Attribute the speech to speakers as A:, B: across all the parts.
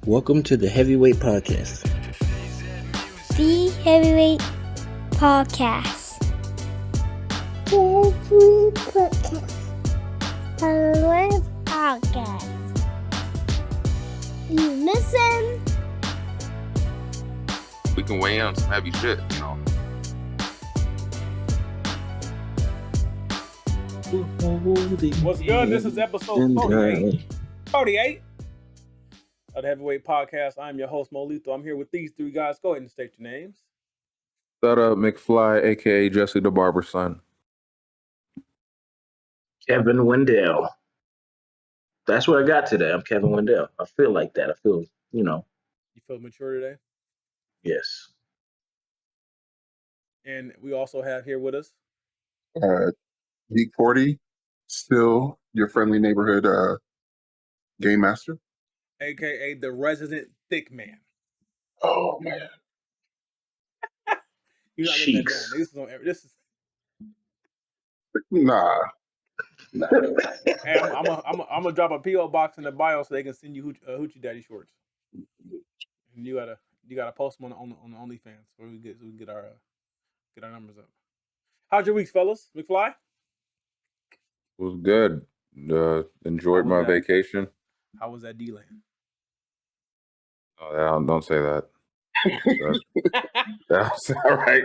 A: Welcome to the Heavyweight Podcast.
B: The Heavyweight Podcast.
C: Heavyweight Podcast.
B: Heavyweight Podcast. You listen.
D: We can weigh in on some heavy shit, you know.
E: What's good? This is episode 48 of the Heavyweight Podcast. I'm your host, Moby-Thick. I'm here with these three guys. Go ahead and state your names.
D: Shut up, McFly, a.k.a. Jesse the Barber's son.
F: Kevin Wendell. That's what I got today. I'm Kevin Wendell. I feel like that. I feel,
E: You feel mature today?
F: yes.
E: And we also have here with us.
G: Geek 40, still your friendly neighborhood game master.
E: A.K.A. the resident thick man.
G: Oh man,
E: You're not getting that
F: Cheeks.
E: down. This is
G: nah.
E: hey, I'm gonna drop a P.O. box in the bio so they can send you Hoochie Daddy shorts. And you gotta post them on the OnlyFans so we can get our numbers up. How's your weeks, fellas? McFly?
D: It was good. Enjoyed my vacation.
E: How was that D-Land?
D: Oh, don't say that. That's not right.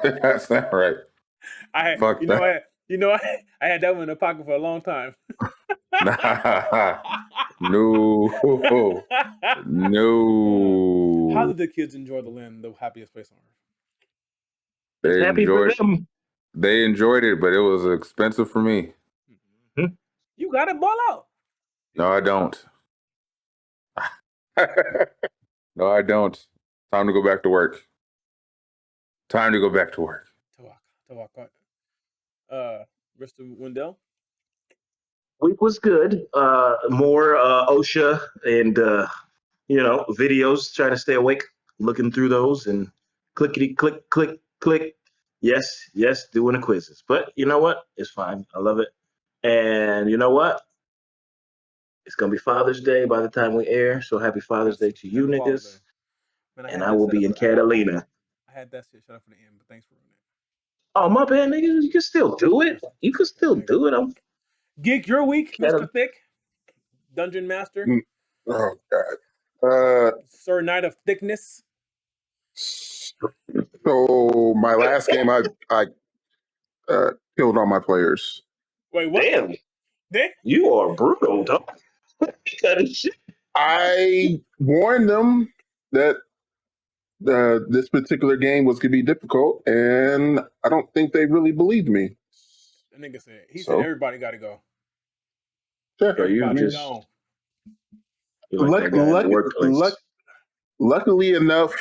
D: That's not right.
E: I had that one in the pocket for a long time.
D: No.
E: How did the kids enjoy the land, the happiest place on earth?
D: They
F: Happy for
D: enjoyed.
F: them.
D: They enjoyed it, but it was expensive for me.
E: You got it, ball out.
D: No, I don't. No, I don't. Time to go back to work.
E: Tawaka. Mr. Wendell?
F: Week was good. More OSHA and videos. Trying to stay awake, looking through those and clickety click click click. Yes, doing the quizzes. But you know what? It's fine. I love it. And you know what? It's gonna be Father's Day by the time we air. So happy Father's Day to you,
E: Happy Father's
F: niggas.
E: Day. Man,
F: And I will be in Catalina.
E: I had that shit shut up for the end, but thanks for ruining it.
F: Oh, my bad, nigga. You can still do it. You can still do it.
E: Geek, your week, Mr. Thick, Dungeon Master,
G: Oh god.
E: Sir Knight of Thickness.
G: So my last game, I killed all my players.
E: Wait, what?
F: Damn,
E: Dick?
F: you are brutal, dog. Kind of shit.
G: I warned them that this particular game was going to be difficult, and I don't think they really believed me.
E: The nigga said. He
G: So?
E: said everybody got to go.
G: Sure.
F: So you
E: Everybody
F: just
E: gone.
F: you're like that guy in the workplace.
G: Luckily enough,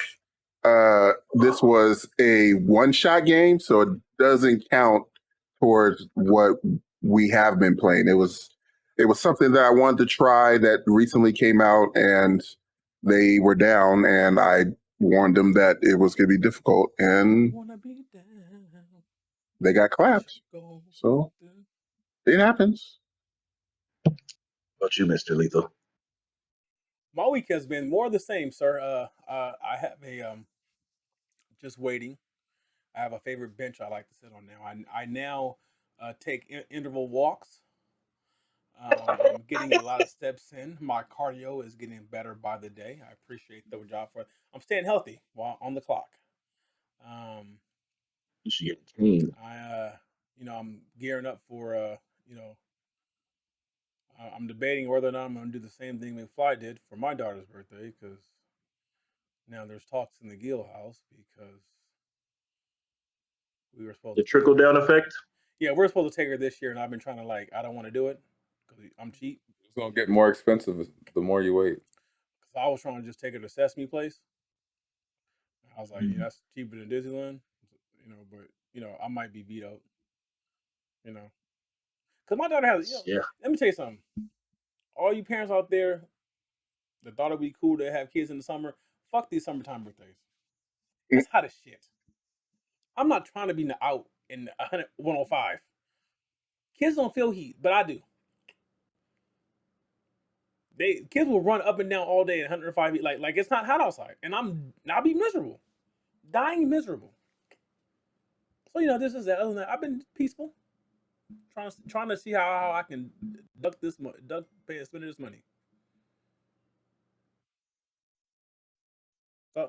G: this was a one-shot game, so it doesn't count towards what we have been playing. It was something that I wanted to try that recently came out, and they were down, and I warned them that it was going to be difficult, and they got clapped. So it happens.
F: What about you, Mr. Lethal?
E: My week has been more the same, sir. I have a just waiting. I have a favorite bench I like to sit on now. I now take interval walks. I'm getting a lot of steps in. My cardio is getting better by the day. I appreciate the job for it. I'm staying healthy while on the clock.
F: You should get clean.
E: I'm gearing up for I'm debating whether or not I'm going to do the same thing McFly did for my daughter's birthday, because now there's talks in the Gill house because we were supposed
F: The trickle down effect.
E: Yeah, we're supposed to take her this year, and I've been trying to I don't want to do it because I'm cheap.
D: It's gonna get more expensive the more you wait.
E: Because I was trying to just take her to Sesame Place. I was like, yeah, that's cheaper than Disneyland, but I might be vetoed. Because my daughter has.
F: Yeah.
E: Let me tell you something. All you parents out there that thought it'd be cool to have kids in the summer, fuck these summertime birthdays. It's hot as shit. I'm not trying to be out in 105. Kids don't feel heat, but I do. kids will run up and down all day at 105 like it's not hot outside, and I'll be miserable, dying miserable. So this is that. Other than that, I've been peaceful, trying to see how I can spending this money.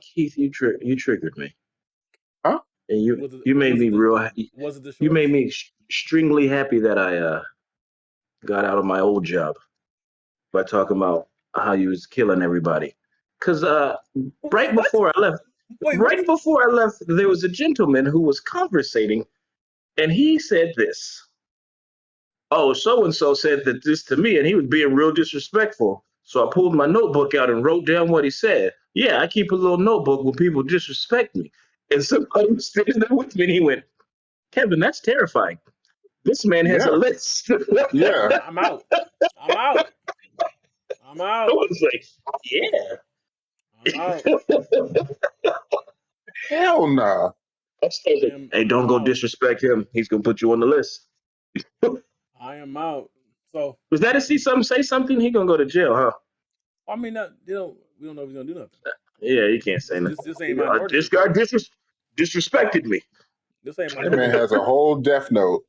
F: Keith, you triggered me,
G: Huh?
F: and you made me
E: Was it the
F: you
E: shorts?
F: made me extremely happy that I got out of my old job by talking about how you was killing everybody. Because right
E: What?
F: before I left,
E: Wait, what?
F: right before I left, there was a gentleman who was conversating, and he said this. Oh, so and so said that this to me, and he was being real disrespectful. So I pulled my notebook out and wrote down what he said. Yeah, I keep a little notebook when people disrespect me. And somebody was sitting there with me, and he went, Kevin, that's terrifying. This man has a
G: Yeah.
F: list.
G: Yeah.
E: I'm out. I'm out. I'm
F: I
E: out.
F: was like, yeah.
E: I'm out.
G: Hell nah.
F: Hey, don't go
E: out.
F: disrespect him. He's gonna put you on the list.
E: I am out. So
F: Was that to see something, say something? He gonna go to jail, huh?
E: I mean, we don't know if he's gonna do nothing.
F: Yeah, he can't say nothing.
E: This ain't Minority
F: This guy
E: Report.
F: disrespected me.
E: This ain't
G: That
E: Minority
G: man
E: Report.
G: has a whole death note.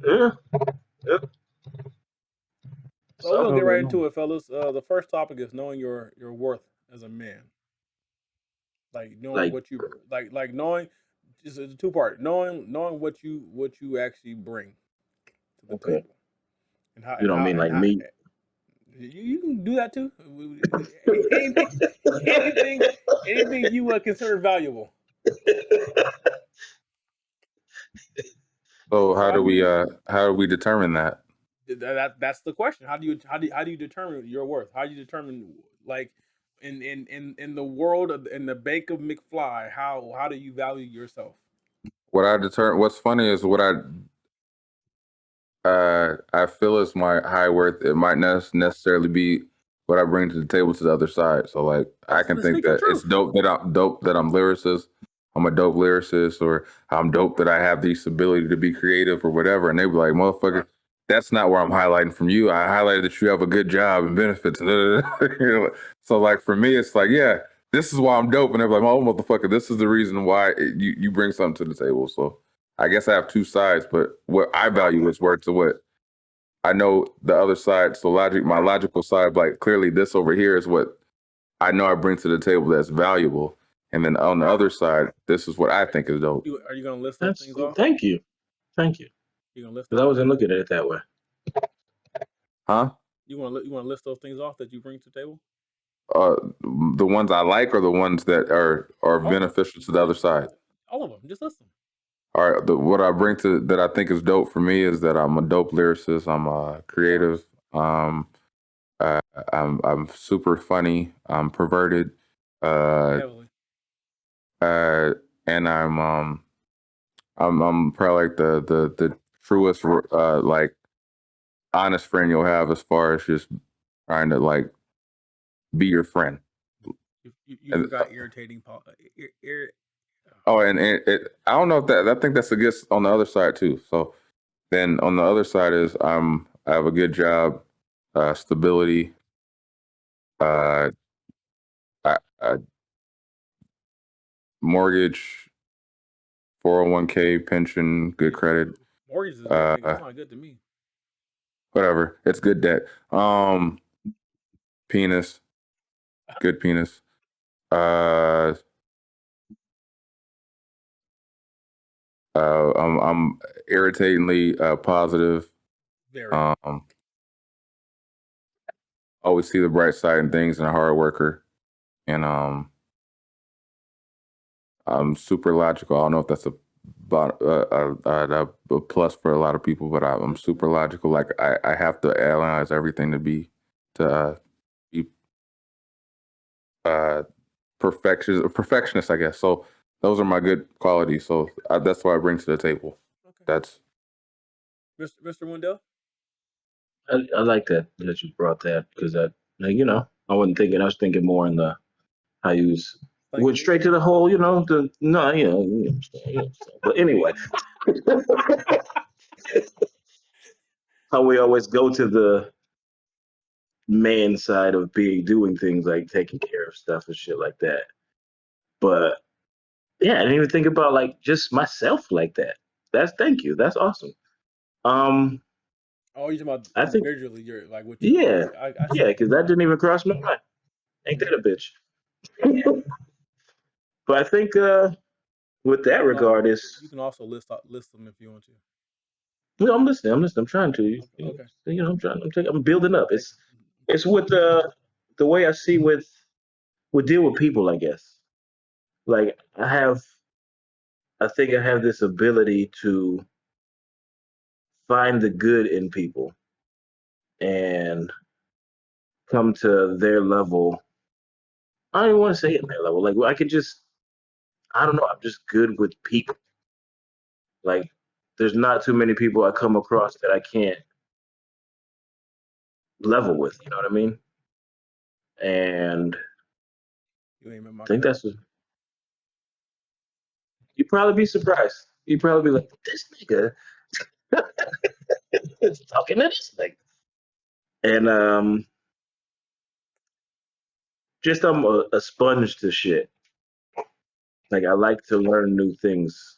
F: Yeah.
E: So we're gonna get right into it, fellas. The first topic is knowing your worth as a man. Like knowing
F: Like,
E: what you like knowing. It's a two-part. Knowing what you actually bring to the
F: okay.
E: table, and how
F: You don't mean like me?
E: You can do that too. Anything you consider valuable.
D: So how do we determine that?
E: That's the question. How do you determine your worth? How do you determine like in the world in the bank of McFly? How do you value yourself?
D: What's funny is what I feel is my high worth. It might not necessarily be what I bring to the table to the other side. So like I can think that it's dope that I'm lyricist. I'm a dope lyricist, or I'm dope that I have this ability to be creative or whatever. And they be like, motherfucker, that's not where I'm highlighting from you. I highlighted that you have a good job and benefits. So like for me, it's like, yeah, this is why I'm dope. And they're like, oh motherfucker, this is the reason why you bring something to the table. So I guess I have two sides, but what I value is worth to what I know the other side. So my logical side, like clearly this over here is what I know I bring to the table that's valuable. And then on the other side, this is what I think is dope.
E: Are you gonna list those things off?
F: Thank you.
E: You gonna list?
F: Because I wasn't looking at it that way.
D: Huh?
E: You want to list those things off that you bring to the table?
D: The ones I like, or the ones that are beneficial to the other side?
E: All of them. Just list them.
D: All right. What I bring to that I think is dope for me is that I'm a dope lyricist. I'm a creative. I'm super funny. I'm perverted.
E: Heavily.
D: And I'm probably like the truest like honest friend you'll have, as far as just trying to like be your friend.
E: You forgot irritating.
D: Oh, and it I don't know if that, I think that's a good on the other side too. So then on the other side is I have a good job, stability, I mortgage, 401k, pension, good credit.
E: Mortgage is that's not good to me.
D: Whatever, it's good debt. Penis, good penis. I'm irritatingly positive.
E: Very.
D: Always see the bright side in things, and a hard worker. And I'm super logical. I don't know if that's a plus for a lot of people, but I'm super logical. Like I have to analyze everything to be perfectionist, I guess. So those are my good qualities. So that's what I bring to the table. Okay. That's
E: Mr. Wendell.
F: I like that you brought that, because I wasn't thinking. I was thinking more in the how you went straight to the whole, But anyway, how we always go to the man side of doing things like taking care of stuff and shit like that. But yeah, I didn't even think about like just myself like that. Thank you. That's awesome. Um,
E: Oh, you talking about
F: I think
E: individually? You're like what you?
F: yeah,
E: Okay, I
F: yeah,
E: see.
F: because that didn't even cross my mind. Ain't that a bitch? But I think with
E: You
F: that
E: can
F: regard
E: you
F: is
E: can also list them if you want to.
F: you know, I'm listening. I'm listening. I'm trying to.
E: Okay.
F: You know, I'm trying. I'm building up.
E: Take,
F: It's with the way I see with deal with people. I guess like I think I have this ability to find the good in people and come to their level. I don't even want to say it their level. Like I could just I don't know. I'm just good with people. Like there's not too many people I come across that I can't level with. You know what I mean? And
E: you ain't met my
F: I think
E: cousin.
F: that's you'd probably be surprised. You'd probably be like, this nigga is talking to this nigga. And just I'm a sponge to shit. Like I like to learn new things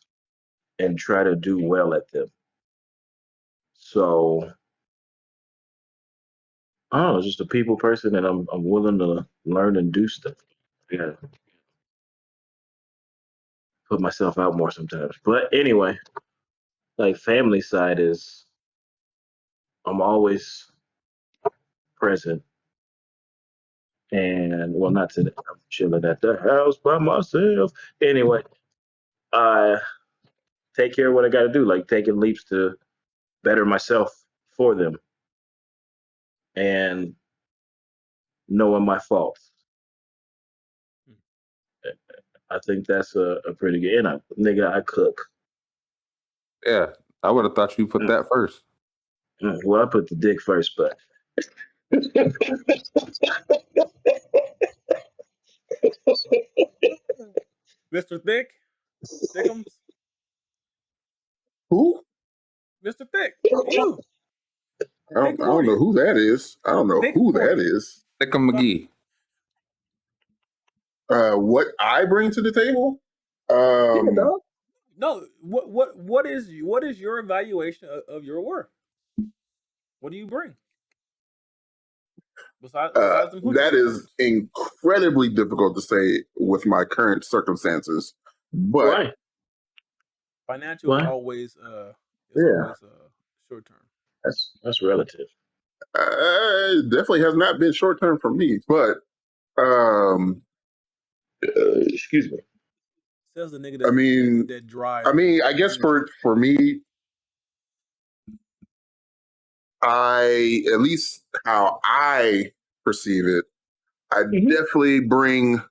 F: and try to do well at them. So I don't know, just a people person, and I'm willing to learn and do stuff. Yeah, put myself out more sometimes. But anyway, like family side is I'm always present, and well, not today. I'm chilling at the house by myself. Anyway, I take care of what I got to do, like taking leaps to better myself for them and knowing my faults. I think that's a pretty good. And nigga, I cook.
D: Yeah, I would have thought you put
F: Mm,
D: that first.
F: Well, I put the dick first, but
E: Mr. Thickums,
G: Who?
E: Mr. Thick, you,
G: I don't know
E: Thickmorty,
G: who that is. I don't know who that
E: Thickmorty.
G: is.
D: Thickum
E: Uh,
D: McGee.
G: What I bring to the table?
F: yeah,
G: Um,
F: dog.
E: no, what is your evaluation of your work? What do you bring besides them hoochie
G: that
E: coochie
G: is
E: joints?
G: incredibly difficult to say with my current circumstances, but
F: Why?
E: Financial is
F: Why?
E: always
F: Yeah,
E: short term.
F: that's relative.
G: it definitely has not been short term for me. But um,
F: Excuse me.
E: Says the nigga
G: I
E: that that,
G: mean,
E: that drives
G: I
E: a
G: guess
E: limousine.
G: for me, I at least how I perceive it, I
F: Hmm.
G: definitely bring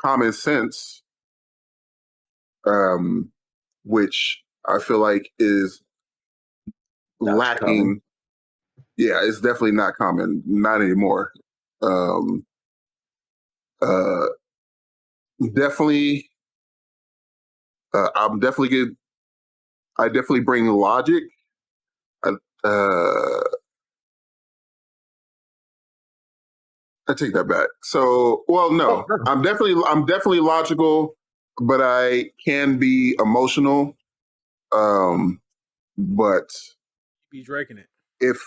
G: common sense, um, which I feel like is
F: Not common.
G: lacking. Yeah, it's definitely not common, not anymore. Um, uh, definitely, I'm definitely good. I definitely bring logic. I, uh, I take that back. So, well,
F: Oh,
G: no,
F: no.
G: I'm definitely logical, but I can be emotional. Um, but
E: Be drinking it.
G: if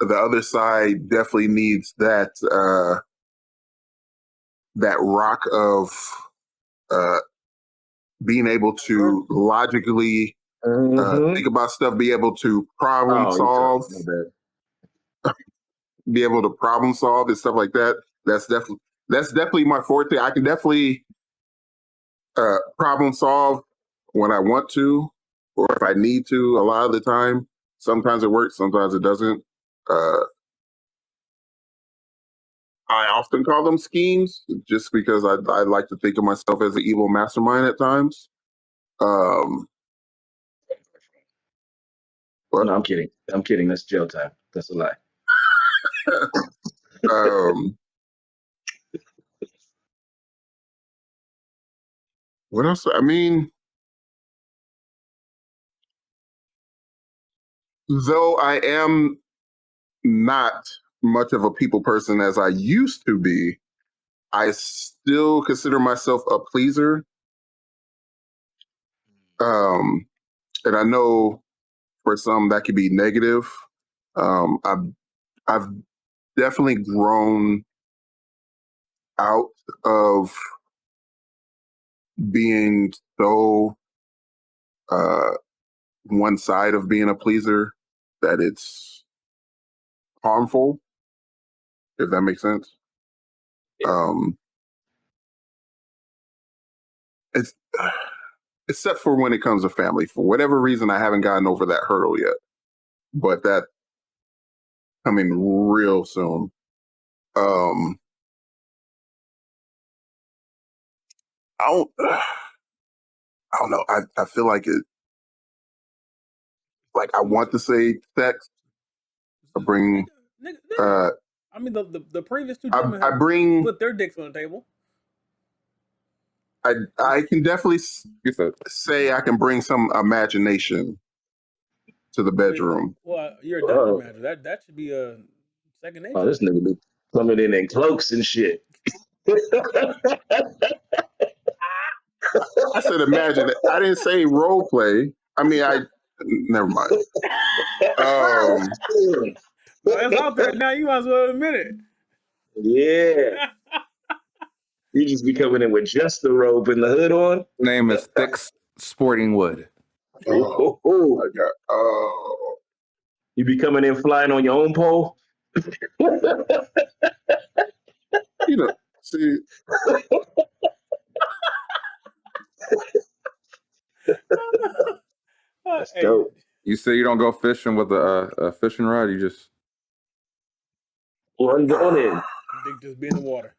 G: the other side definitely needs that rock of uh, being able to logically
F: Hmm.
G: think about stuff, be able to
F: Oh, you talking? My bad.
G: be able to problem solve and stuff like that. That's definitely that's definitely my forte. I can definitely problem solve when I want to, or if I need to. A lot of the time, sometimes it works, sometimes it doesn't. Uh, I often call them schemes, just because I like to think of myself as an evil mastermind at times. Um, but
F: No, I'm kidding. I'm kidding. That's jail time. That's a lie.
G: um, what else? I mean, though I am not much of a people person as I used to be, I still consider myself a pleaser. And I know for some that could be negative. I've definitely grown out of being so one side of being a pleaser that it's harmful, if that makes sense. Um, it's except for when it comes to family. For whatever reason, I haven't gotten over that hurdle yet, but that coming real soon. I don't. I don't know. I feel like it. Like I want to say sex. I bring.
E: Nigga. I mean, the previous two gentlemen
G: I
E: have
G: bring.
E: put their dicks on the table.
G: I can definitely say I can bring some imagination to the bedroom.
E: Well, you're a dungeon master. That should be a second nature.
F: Oh, this nigga be coming in cloaks and shit.
G: I said imagine. I didn't say role play. I mean, never mind.
E: It's out there now. You might as well admit it.
F: Yeah. You just be coming in with just the robe and the hood on.
D: Name is Thick Sporting Wood.
G: Oh my God. Oh.
F: You be coming in flying on your own pole.
G: You know, see.
F: That's dope.
D: You say you don't go fishing with a fishing rod. You just
F: on in.
E: Dick just be in the water.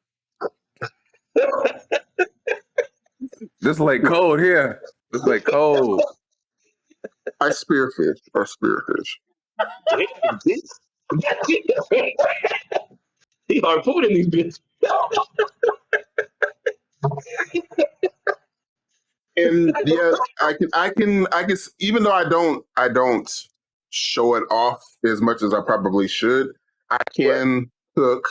D: This lake cold here. This lake cold.
G: I spearfish or spearfish.
F: He harpooning these bitches.
G: And yeah, I can even though I don't show it off as much as I probably should, I can cook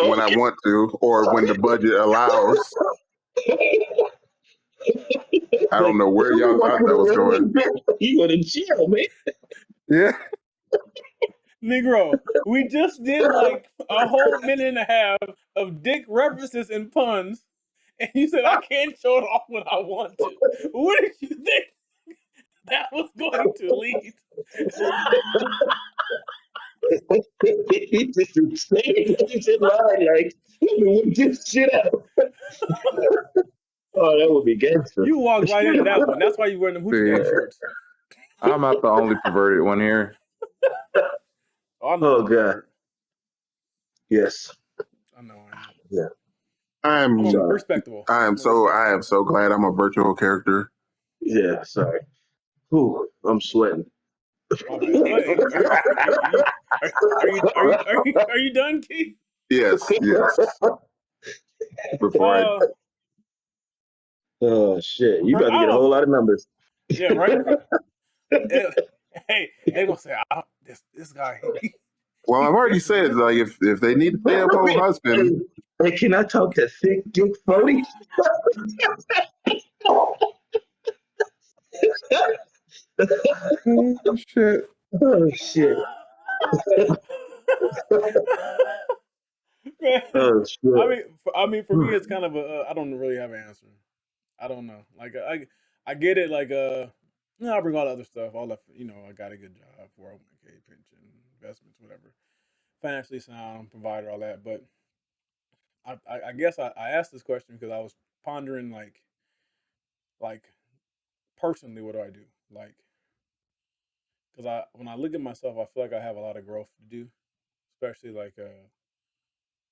G: when I want to or when the budget allows. I don't know where y'all thought that was going.
F: You go to jail, man.
G: Yeah.
E: Negro, we just did like a whole minute and a half of dick references and puns, and you said I can't show it off when I want to. What did you think that was going to lead?
F: He just lying like, let me whip this shit out. Oh, that would be gangster.
E: You walked right into that one. That's why you wearing the hoochie gang shorts.
D: I'm not the only perverted one here.
F: Oh God. Yes.
E: I know.
F: Yeah.
E: I'm respectable.
G: I am so glad I'm a virtual character.
F: Yeah, sorry. Ooh, I'm sweating.
E: Are you done, Keith?
G: Yes. Before
F: oh shit, you about to get a whole lot of numbers.
E: Yeah, right. Hey, they gonna say this guy.
G: Well, I've already said like if they need to stay up on husband.
F: Hey, can I talk to Thick Dick Brody?
G: Oh shit.
F: Oh shit. Oh shit.
E: I mean, for me, it's kind of I don't really have an answer. I don't know. Like I get it. Like I bring all the other stuff. All the I got a good job, 401k, pension, investments, whatever, financially sound, provider, all that. But I guess I asked this question because I was pondering like personally, what do I do? Like, because when I look at myself, I feel like I have a lot of growth to do, especially like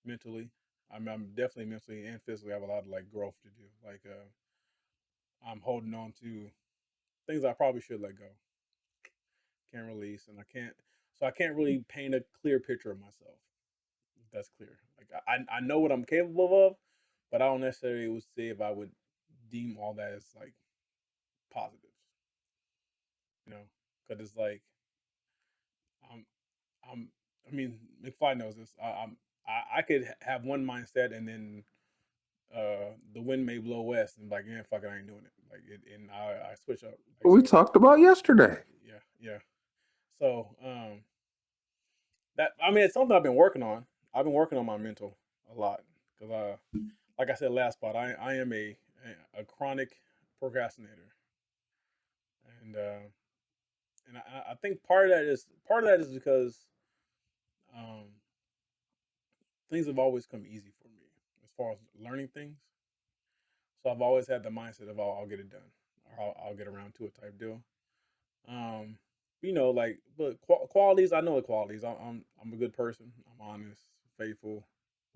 E: mentally. I'm definitely mentally and physically have a lot of like growth to do. Like I'm holding on to things I probably should let go, can't release, and I can't really paint a clear picture of myself. If that's clear. Like I know what I'm capable of, but I don't necessarily would say if I would deem all that as like positives. Because it's like I mean, McFly knows this. I could have one mindset and then the wind may blow west and like, yeah, fuck it, I ain't doing it. Like, and I switch up. Like,
D: We
E: so,
D: talked about yesterday.
E: yeah. So, that I mean, it's something I've been working on. I've been working on my mental a lot because, like I said last spot, I am a chronic procrastinator, and I think part of that is because um, things have always come easy for me as far as learning things. So I've always had the mindset of I'll get it done or I'll get around to it type deal. Um, like, but qualities, I know the qualities. I'm a good person. I'm honest, faithful,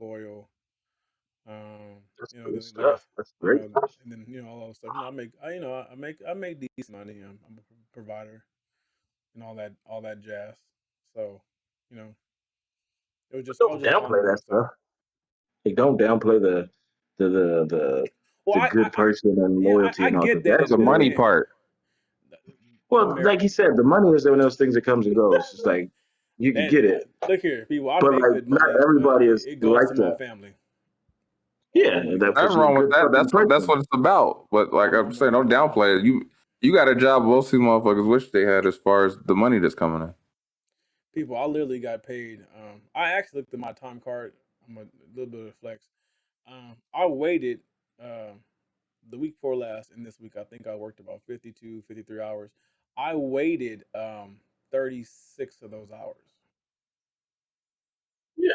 E: loyal.
F: That's
E: You know,
F: good
E: like I,
F: stuff. That's great.
E: and then all that stuff. I make decent money. I'm a provider and all that jazz. So, you know, I was
F: Don't
E: just calling
F: downplay
E: on
F: that
E: myself.
F: stuff. Like, don't downplay the the the
E: Well,
F: the good person and loyalty
E: I
F: and all
E: get
F: that.
E: that
F: That's
D: The
E: it
D: money
F: important.
E: can.
D: part.
F: Well, like
E: America.
F: he said, the money is one of those things that comes and goes. It's like you can
E: And
F: get it,
E: look here, people. I
F: but
E: make
F: like
E: good
F: not
E: money, but
F: everybody is
E: it goes to
F: like
E: my
F: that.
E: family. My
F: Yeah,
E: money
F: that
E: goes to
D: Nothing
F: because
E: my
F: you're a
D: wrong with
F: good
E: family.
D: that.
F: fucking
D: That's
F: person.
D: what it's about. But like I'm
E: My
D: saying,
E: money
D: don't
E: goes to my
D: downplay it.
E: family.
D: You got a job most of these motherfuckers wish they had as far as the money that's coming in.
E: People, I literally got paid. I actually looked at my time card. I'm a little bit of flex. I waited the week before last and this week. I think I worked about 52, 53 hours. I waited 36 of those hours.
F: Yeah,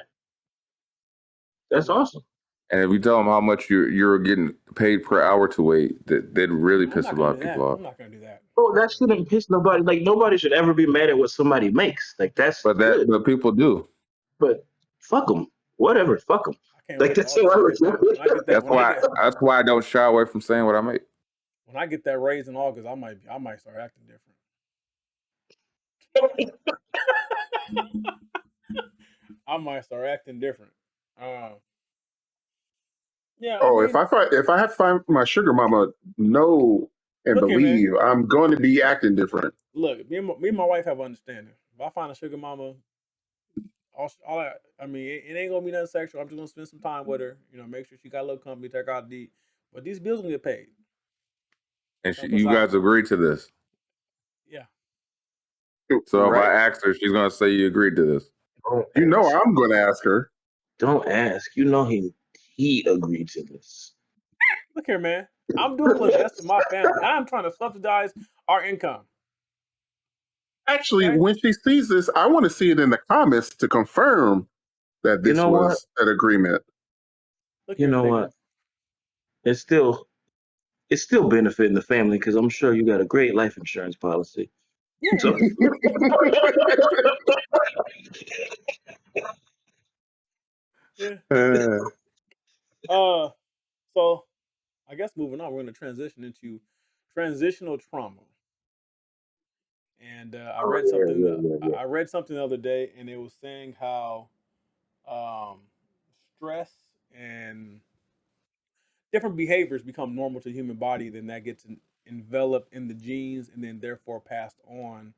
F: that's awesome.
D: And if you tell them how much you're getting paid per hour to wait, that really
E: I'm
D: piss a
E: not
D: lot
E: gonna do
D: of people
E: that.
D: off.
E: I'm not gonna do that.
F: Well, that shouldn't piss nobody. Like nobody should ever be mad at what somebody makes. Like that's good.
D: But people do.
F: But fuck them. Whatever. Fuck them.
E: I can't
F: Like
E: wait till
F: that's
E: August
F: how I
E: to
F: look
E: get that. When I get
F: at
E: that,
F: it.
D: That's why I don't shy away from saying what I make.
E: when I get that raise in August, I might start acting different. I might start acting different. Uh, yeah, I
G: Oh,
E: mean,
G: if I have to find my sugar mama know and
E: look here, man.
G: believe, I'm going to be acting different.
E: Look, me and my wife have understanding. If I find a sugar mama, I mean, it ain't gonna be nothing sexual. I'm just gonna spend some time with her. You know, make sure she got a little company, take her out to eat. But these bills gonna get paid.
D: And
E: Simple as
D: you
E: that.
D: guys agree to this.
E: Yeah.
D: So if I
G: Right?
D: ask her, she's gonna say you agreed to this.
F: Don't
G: You know
F: ask.
G: I'm going to ask her.
F: Don't ask. You know he agreed to this.
E: Look here, man. I'm doing what's best for my family. I'm trying to subsidize our income.
G: Actually,
E: Okay.
G: when she sees this, I want to see it in the comments to confirm that
F: You
G: this
F: know what?
G: was an agreement.
E: Look
F: You
E: here,
F: know
E: nigga.
F: what? It's still it's still benefiting the family because I'm sure you got a great life insurance policy.
E: Yeah.
F: So
E: Yeah.
D: Uh,
E: Uh. So I guess moving on, we're gonna transition into transitional trauma. And
F: oh yeah, yeah, yeah, yeah.
E: I read something the other day, and it was saying how um, stress and different behaviors become normal to the human body, then that gets enveloped in the genes, and then therefore passed on.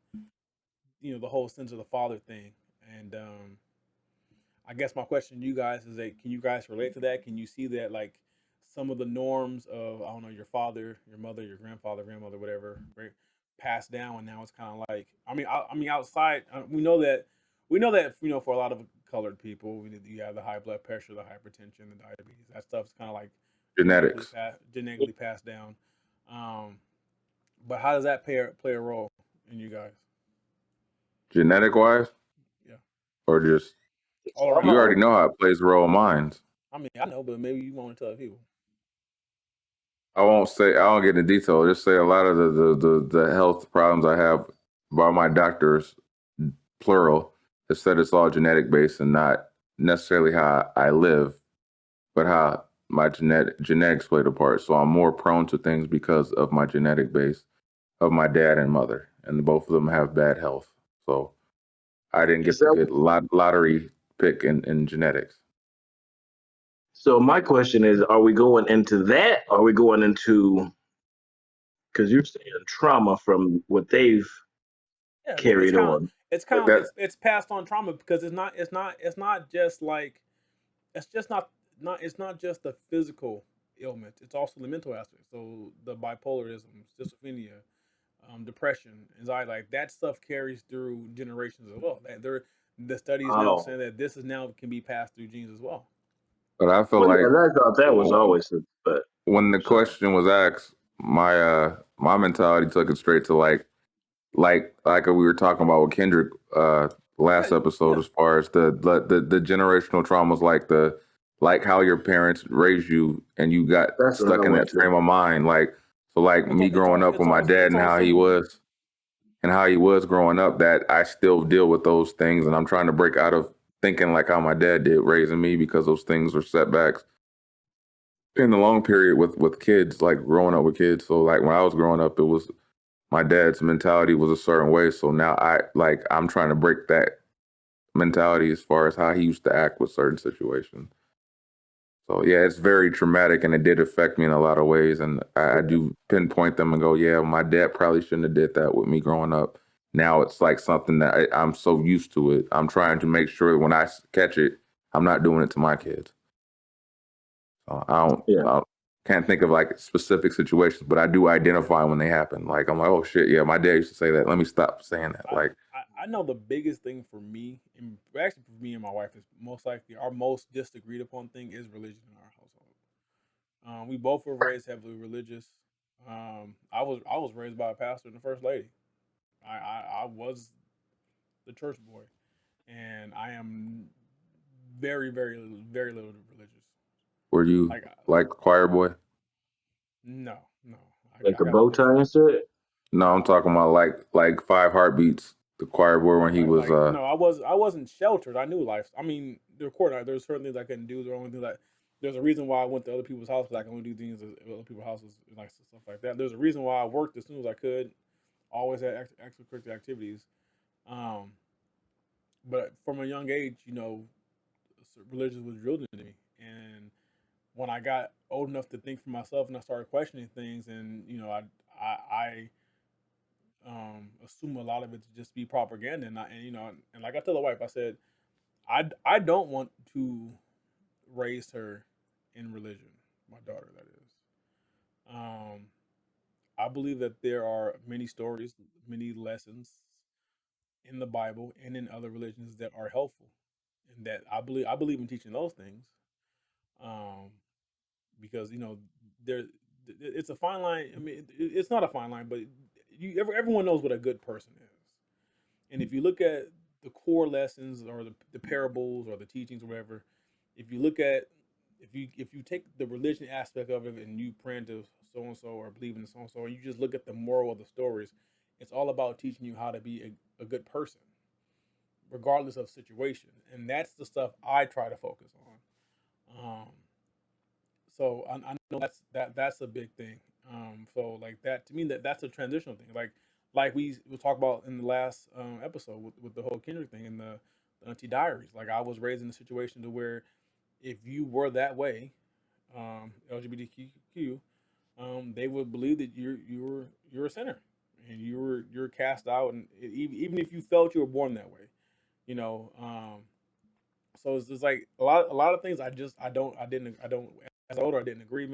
E: You know, the whole sense of the father thing. And I guess my question to you guys is that can you guys relate to that? Can you see that like some of the norms of I don't know your father, your mother, your grandfather, grandmother, whatever, right, passed down, and now it's kind of like I mean outside we know that for a lot of colored people you have the high blood pressure, the hypertension, the diabetes. That stuff's kind of like
D: genetics,
E: genetically passed down. Um, but how does that play a role in you guys?
D: genetic wise,
E: Yeah,
D: or just
E: all
D: you
E: around.
D: already know how it plays a role in minds.
E: I mean, I know, but maybe you want to tell people.
D: I won't say I won't get into detail. Just say a lot of the health problems I have by my doctors, plural, have said it's all genetic based and not necessarily how I live, but how my genetics played a part. So I'm more prone to things because of my genetic base of my dad and mother, and both of them have bad health. So I didn't
F: Is
D: get the
F: that
D: good lottery pick in genetics.
F: so? My question is: are we going into that? Are we going into because you're saying trauma from what they've
E: Yeah, it's
F: carried
E: kind of
F: on?
E: it's
D: Like
E: kind of
D: that.
E: it's passed on trauma because it's not just like it's just not it's not just the physical ailment. It's also the mental aspect. So the bipolarism, schizophrenia, depression, anxiety, like that stuff carries through generations as well. The studies now
F: Oh,
E: saying that this is now can be passed through genes as well.
D: But I feel
F: well,
D: like
F: yeah, I thought that was always the, but
D: when the
F: sorry.
D: question was asked, my mentality took it straight to like we were talking about with Kendrick last
E: Yeah,
D: episode,
E: yeah.
D: as far as the generational traumas, like how your parents raised you and you got
F: That's
D: stuck
F: another
D: in
F: one
D: that
F: too.
D: frame of mind. Like so, like
E: It's
D: me
E: all it's
D: growing
E: all
D: up
E: it's
D: with my
E: all
D: dad
E: it's
D: and
E: all
D: how he
E: simple.
D: was growing up, that I still deal with those things, and I'm trying to break out of thinking like how my dad did raising me, because those things are setbacks in the long period with kids, like growing up with kids. So like when I was growing up, it was my dad's mentality was a certain way. So now I'm trying to break that mentality as far as how he used to act with certain situations. So yeah, it's very traumatic, and it did affect me in a lot of ways. And I do pinpoint them and go, yeah, my dad probably shouldn't have did that with me growing up. Now it's like something that I'm so used to it. I'm trying to make sure when I catch it, I'm not doing it to my kids.
F: Yeah.
D: Can't think of like specific situations, but I do identify when they happen. Like I'm like, oh shit, yeah, my dad used to say that. Let me stop saying that.
E: I,
D: Like,
E: I know the biggest thing for me, and actually for me and my wife, is most likely our most disagreed upon thing is religion in our household. We both were raised heavily religious. I was raised by a pastor and the first lady. I was the church boy, and I am very little religious.
D: were you
E: Like
D: like choir boy?
E: no, no,
F: Like
E: I
F: the
E: got
F: bow
E: pushed.
F: tie and shit.
D: No, I'm
E: No,
D: talking about like Five Heartbeats, the choir boy when he was
E: no, I wasn't sheltered. I knew life. I mean, the court. There's certain things I couldn't do. There are only things like there's a reason why I went to other people's houses. I can only do things at other people's houses, like stuff like that. There's a reason why I worked as soon as I could. Always had extracurricular activities. Um, but from a young age, religion was drilled into me. And when I got old enough to think for myself and I started questioning things, and I assume a lot of it to just be propaganda. And like I tell the wife, I said, I don't want to raise her in religion, my daughter, that is. Um, I believe that there are many stories, many lessons in the Bible and in other religions that are helpful, and that I believe in teaching those things. Um, because there it's a fine line. I mean, it's not a fine line, but everyone knows what a good person is. And if you look at the core lessons or the parables or the teachings or whatever, if you look at if you take the religion aspect of it and you pray to so and so or believe in so and so, and you just look at the moral of the stories, it's all about teaching you how to be a good person, regardless of situation. And that's the stuff I try to focus on. So I know that's a big thing. So like that to me that's a transitional thing. Like we talked about in the last episode with the whole Kendrick thing and the Auntie Diaries. Like I was raised in a situation to where if you were that way, LGBTQ, they would believe that you're a sinner and you're cast out, and even if you felt you were born that way, you know. So it's just like a lot of things I don't as older I didn't agree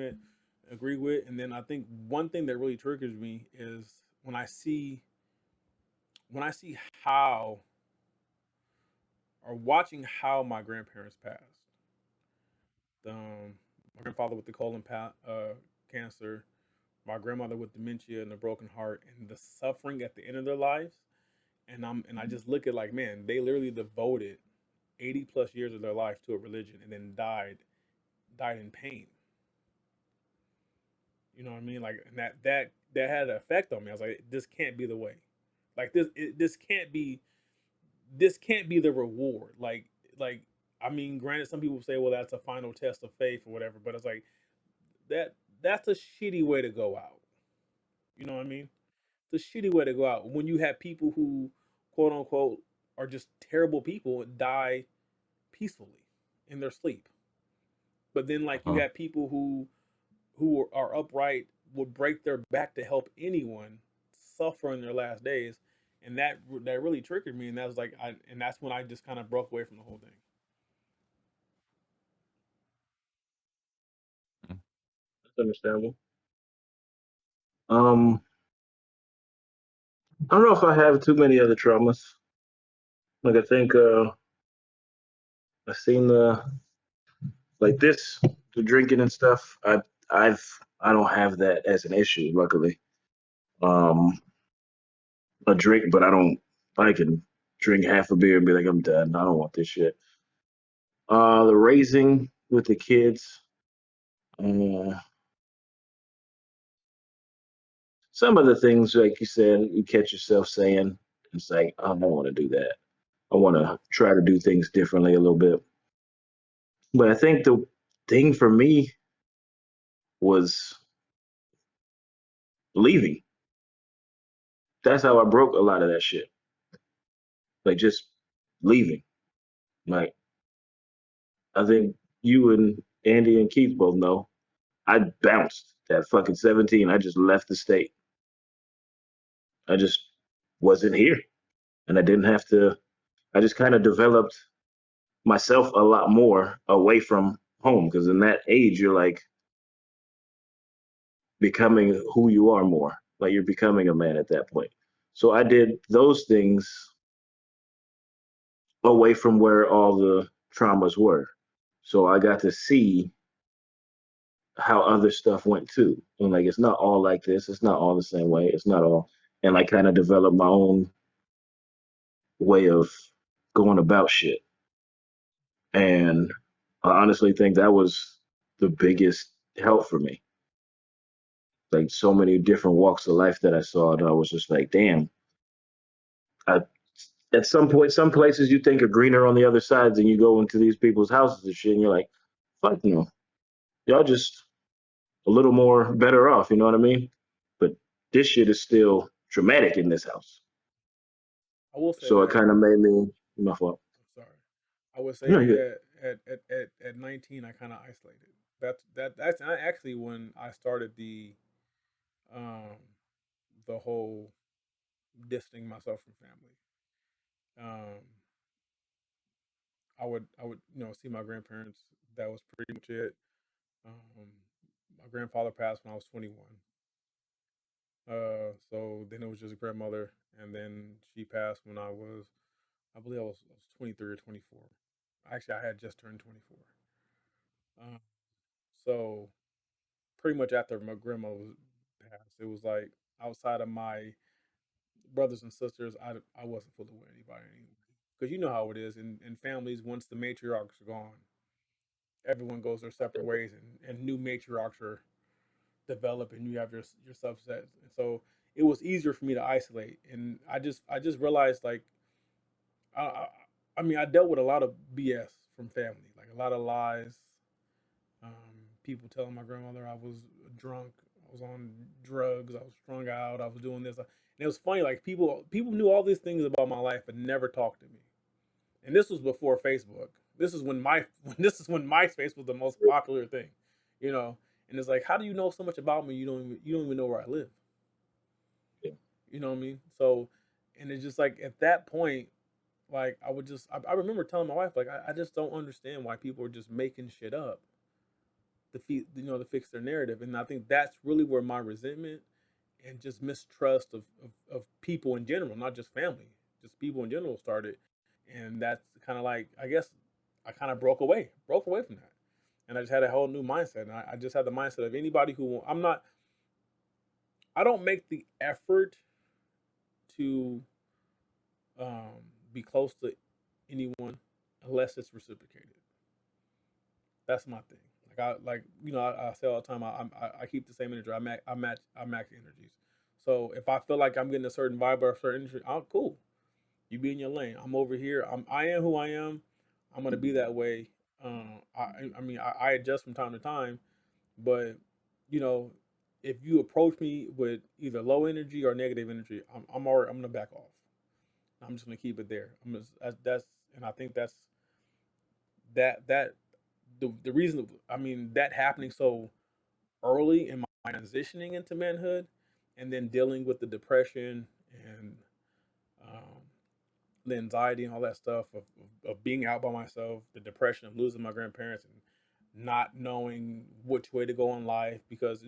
E: with, and then I think one thing that really triggers me is when I see how or watching how my grandparents passed. My grandfather with the cancer, my grandmother with dementia and a broken heart, and the suffering at the end of their lives. And I just look at like, man, they literally devoted 80 plus years of their life to a religion and then died in pain. You know what I mean? Like, and that had an effect on me. I was like, this can't be the way. Like this can't be the reward. Like I mean, granted, some people say, well, that's a final test of faith or whatever, but it's like that that's a shitty way to go out. You know what I mean? It's a shitty way to go out when you have people who, quote unquote, are just terrible people die peacefully in their sleep. But then, like, you
D: uh
E: have people who are upright, would break their back to help anyone suffer in their last days, and that really triggered me, and that was like and that's when I just kind of broke away from the whole thing.
F: That's understandable. Um, I don't know if I have too many other traumas. Like I think I've seen the like this, the drinking and stuff. I've I don't have that as an issue, luckily. Um, a drink, but I don't. I can drink half a beer and be like, I'm done. I don't want this shit. The raising with the kids. Uh, some of the things, like you said, you catch yourself saying, it's like, I don't want to do that. I want to try to do things differently a little bit. But I think the thing for me was leaving. That's how I broke a lot of that shit. Like just leaving. Like I think you and Andy and Keith both know. I bounced at fucking 17. I just left the state. I just wasn't here. And I didn't have to, I just kind of developed myself a lot more away from home. Because in that age, you're like becoming who you are more. Like you're becoming a man at that point. So I did those things away from where all the traumas were. So I got to see how other stuff went too. And like it's not all like this. It's not all the same way. It's not all and like kind of develop my own way of going about shit. And I honestly think that was the biggest help for me. Like so many different walks of life that I saw, and I was just like, damn. I, at some point, some places you think are greener on the other sides, and you go into these people's houses and shit, and you're like, fuck no, y'all just a little more better off. You know what I mean? But this shit is still traumatic in this house.
E: I will say
F: So it
E: that.
F: kind of made me my fault.
E: I'm sorry. I would
F: No,
E: say
F: you
E: that at 19, I kind of isolated. That's actually when I started um the whole distancing myself from family. Um, I would see my grandparents. That was pretty much it. Um, my grandfather passed when I was 21. So then it was just grandmother, and then she passed when I believe I was 23 or 24. Actually, I had just turned 24. Um, so pretty much after my grandmother passed, it was like outside of my brothers and sisters, I wasn't fooling with anybody anymore. Because you know how it is in families. Once the matriarchs are gone, everyone goes their separate ways, and new matriarchs are develop, and you have your subsets. And so it was easier for me to isolate, and I just realized like I, I I mean I dealt with a lot of BS from family, like a lot of lies. People telling my grandmother I was drunk, I was on drugs, I was strung out, I was doing this. And it was funny, like people knew all these things about my life, but never talked to me. And this was before Facebook. This is when this is when MySpace was the most popular thing, you know. And it's like, how do you know so much about me? You don't even know where I live.
F: yeah,
E: You know what I mean? So, and it's just like at that point, like I remember telling my wife like I just don't understand why people are just making shit up to fix their narrative. And I think that's really where my resentment and just mistrust of people in general, not just family, just people in general started. And that's kind of like, I guess I kind of broke away from that. And I just had a whole new mindset. And I just had the mindset of anybody I don't make the effort to be close to anyone unless it's reciprocated. That's my thing. I say all the time. I keep the same energy. I match energies. So if I feel like I'm getting a certain vibe or a certain energy, I'm cool. You be in your lane. I'm over here. I am who I am. I'm gonna be that way. I adjust from time to time, but you know, if you approach me with either low energy or negative energy, I'm gonna back off. I'm just gonna keep it there. That's and I think that the reason that happening so early in my transitioning into manhood, and then dealing with the depression and the anxiety and all that stuff of being out by myself, the depression of losing my grandparents and not knowing which way to go in life because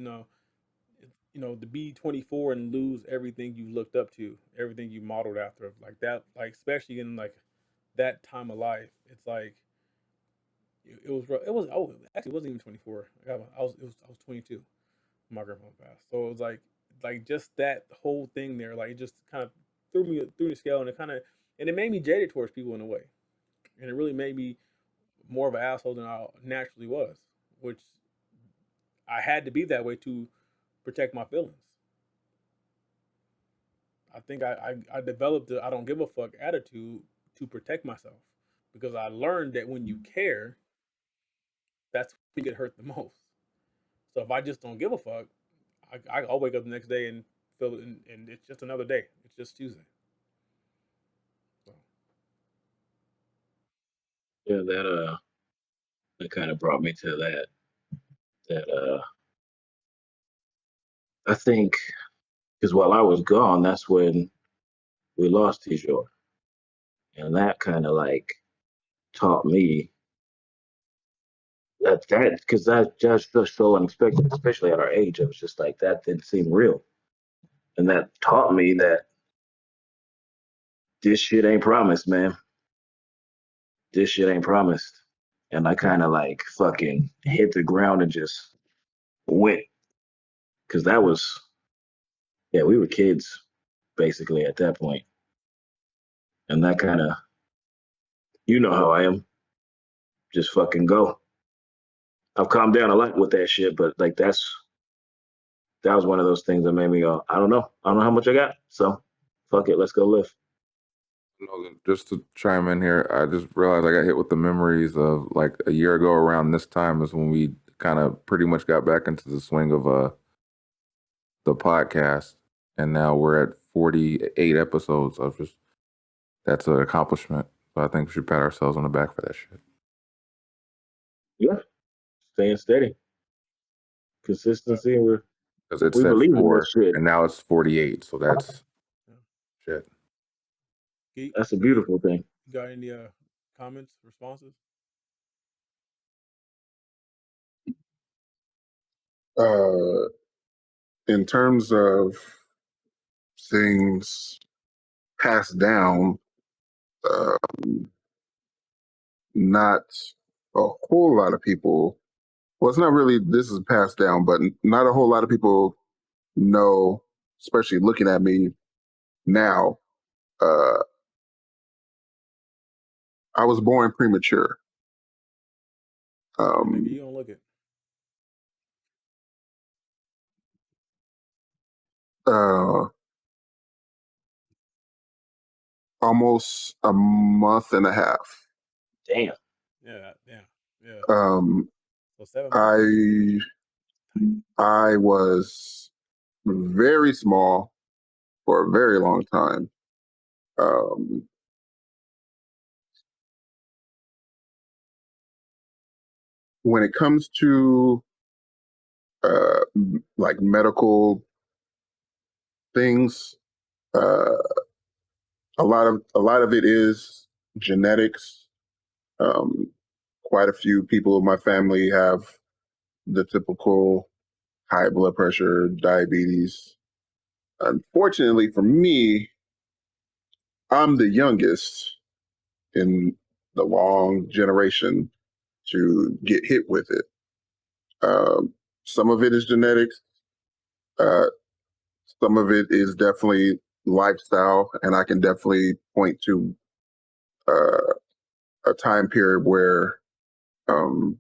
E: to be 24 and lose everything you looked up to, everything you modeled after, like that, like especially in like that time of life, it's like it was rough. It was oh actually it wasn't even 24. I was 22 when my grandma passed, so it was like just that whole thing there, like it just kind of threw me through the scale, and it made me jaded towards people in a way, and it really made me more of an asshole than I naturally was, which I had to be that way to protect my feelings. I think I developed the I don't give a fuck attitude to protect myself because I learned that when you care, that's when you get hurt the most. So if I just don't give a fuck, I'll wake up the next day and feel it, and it's just another day. It's just Tuesday. So
F: Yeah, that kind of brought me to that I think because while I was gone, that's when we lost Tijor, and that kind of like taught me that because that just was so unexpected, especially at our age. It was just like that didn't seem real, and that taught me that this shit ain't promised, man. This shit ain't promised, and I kind of like fucking hit the ground and just went because that was yeah we were kids basically at that point, and that kind of you know how I am, just fucking go. I've calmed down a lot with that shit, but like that was one of those things that made me go, I don't know how much I got, so fuck it, let's go live.
D: No, just to chime in here, I just realized I got hit with the memories of like a year ago around this time is when we kind of pretty much got back into the swing of the podcast, and now we're at 48 episodes of just that's an accomplishment. So I think we should pat ourselves on the back for that shit.
F: Yeah, staying steady, consistency.
D: Because it
F: We
D: said
F: believe in that
D: 4
F: shit.
D: and now it's 48, so that's
E: yeah.
D: shit.
E: Geek,
F: That's a
E: you
F: beautiful thing.
E: got any comments, responses?
G: Uh, in terms of things passed down, uh, not a whole lot of people. Well, it's not really this is passed down, but not a whole lot of people know, especially looking at me now. Uh, I was born premature.
E: Nigga,
G: Um,
E: you don't look it.
G: uh, almost a month and a half.
F: Damn.
E: Yeah, yeah, yeah.
G: Um,
E: So 7 months.
G: I I was very small for a very long time. Um, when it comes to like medical things, uh, a lot of it is genetics. Um, quite a few people in my family have the typical high blood pressure, diabetes. Unfortunately for me, I'm the youngest in the long generation to get hit with it. Um, some of it is genetics. Uh, some of it is definitely lifestyle, and I can definitely point to uh, a time period um,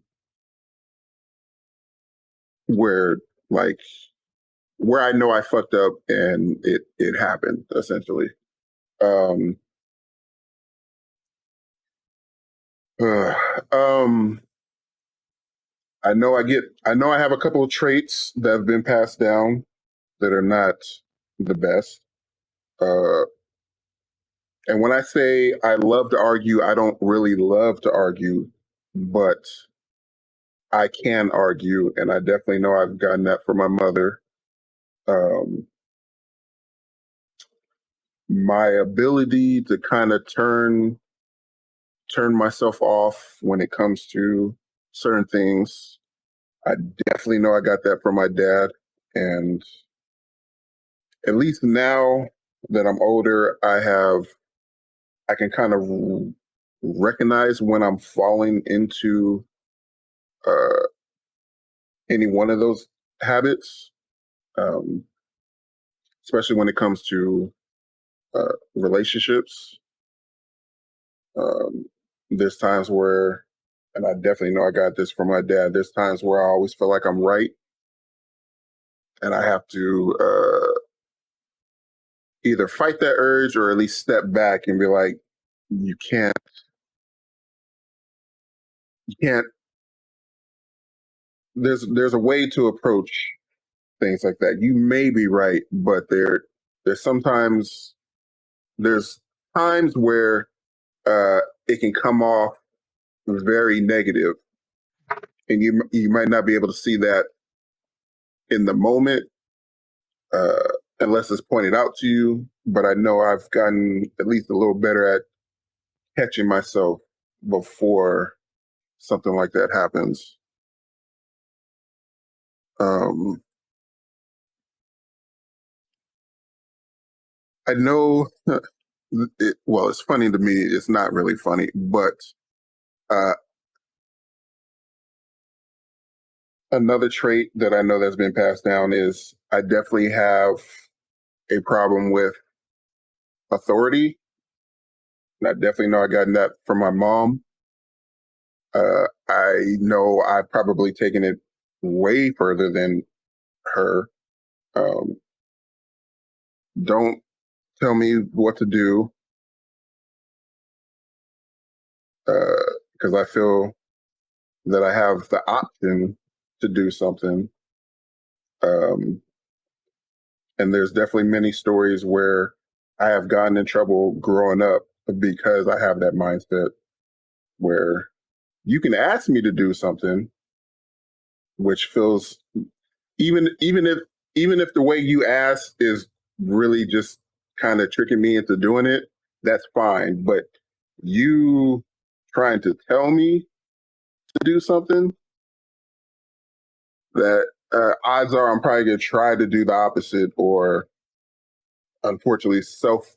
G: where like where I know I fucked up and it happened essentially. Um, uh, um, I know I have a couple of traits that have been passed down that are not the best. Uh, and when I say I love to argue, I don't really love to argue, but I can argue, and I definitely know I've gotten that from my mother. Um, my ability to kind of turn myself off when it comes to certain things. I definitely know I got that from my dad. And at least now that I'm older, I can kind of recognize when I'm falling into uh, any one of those habits, um, especially when it comes to relationships. Um, there's times where, and I definitely know I got this from my dad, there's times where I always feel like I'm right. And I have to either fight that urge or at least step back and be like, you can't, you can't, there's a way to approach things like that. You may be right, but there's sometimes, there's times where it can come off very negative, and you might not be able to see that in the moment uh, unless it's pointed out to you. But I know I've gotten at least a little better at catching myself before something like that happens. Um, I know. Well, it's funny to me. It's not really funny, but uh, another trait that I know that's been passed down is I definitely have a problem with authority. And I definitely know I got that from my mom. I know I've probably taken it way further than her. Um, don't tell me what to do because I feel that I have the option to do something. Um, and there's definitely many stories where I have gotten in trouble growing up because I have that mindset where you can ask me to do something, which feels even if the way you ask is really just kind of tricking me into doing it, that's fine. But you trying to tell me to do something that odds are I'm probably gonna try to do the opposite or unfortunately self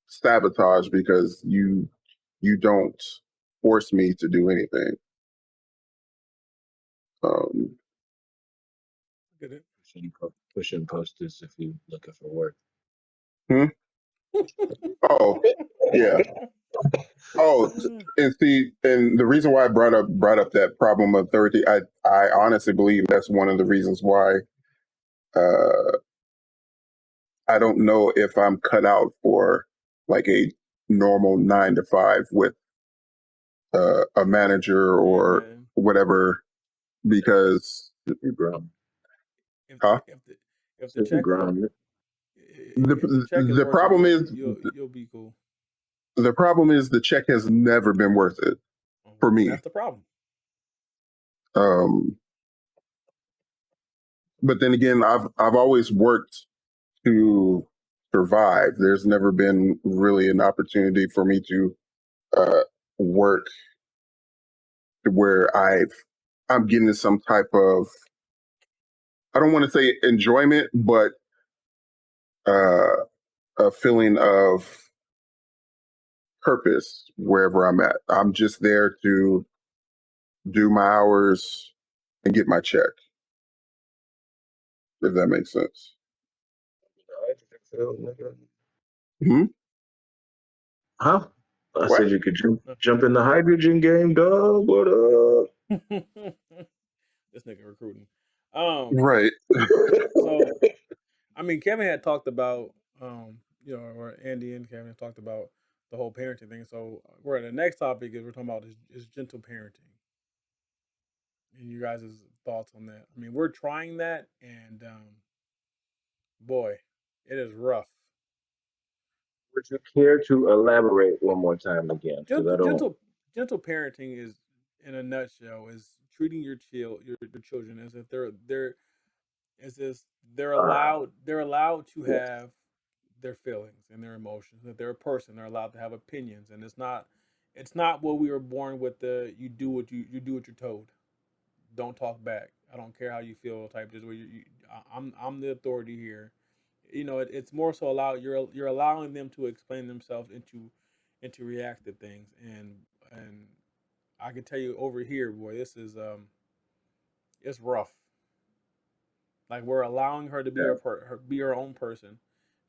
G: sabotage because you don't force me to do anything. Um,
E: Get it?
F: Pushing posters if you're looking for work.
G: hmm? Oh, yeah. Oh, and see, and the reason why I brought up that problem of authority, I honestly believe that's one of the reasons why uh, I don't know if I'm cut out for like a normal 9 to 5 with a manager
E: Yeah,
G: or
E: man.
G: whatever because
F: You're grown.
E: If
G: huh?
E: if the
F: So you're
E: check work,
F: grown.
E: if the check is
G: The
E: worth it,
G: problem is
E: you'll be cool.
G: the problem is the check has never been worth it for
E: And
G: me.
E: that's the problem.
G: Um, but then again, I've always worked to survive. There's never been really an opportunity for me to uh, work where I'm getting some type of, I don't want to say enjoyment, but uh, a feeling of purpose wherever I'm at. I'm just there to do my hours and get my check, if that makes sense. Hmm?
F: Huh? I
G: What?
F: said you could jump in the hydrogen game, dog. What up?
E: This nigga recruiting. Um,
G: Right.
E: so I mean, Kevin had talked about, or Andy and Kevin had talked about the whole parenting thing. So we're at the next topic is we're talking about is gentle parenting, and you guys' thoughts on that. I mean, we're trying that, and boy, it is rough.
F: Would you care to elaborate one more time again? Because I
E: Gentle,
F: don't.
E: gentle, gentle parenting is, in a nutshell, is treating your children as if they're
F: Uh,
E: allowed to
F: yes.
E: have their feelings and their emotions, that they're a person, they're allowed to have opinions, and it's not what we were born with, the you do what you're told, don't talk back, I don't care how you feel type. Just where I'm the authority here. It's more so you're allowing them to explain themselves into react to things. And I can tell you over here, boy, this is it's rough. Like, we're allowing her to be be her own person.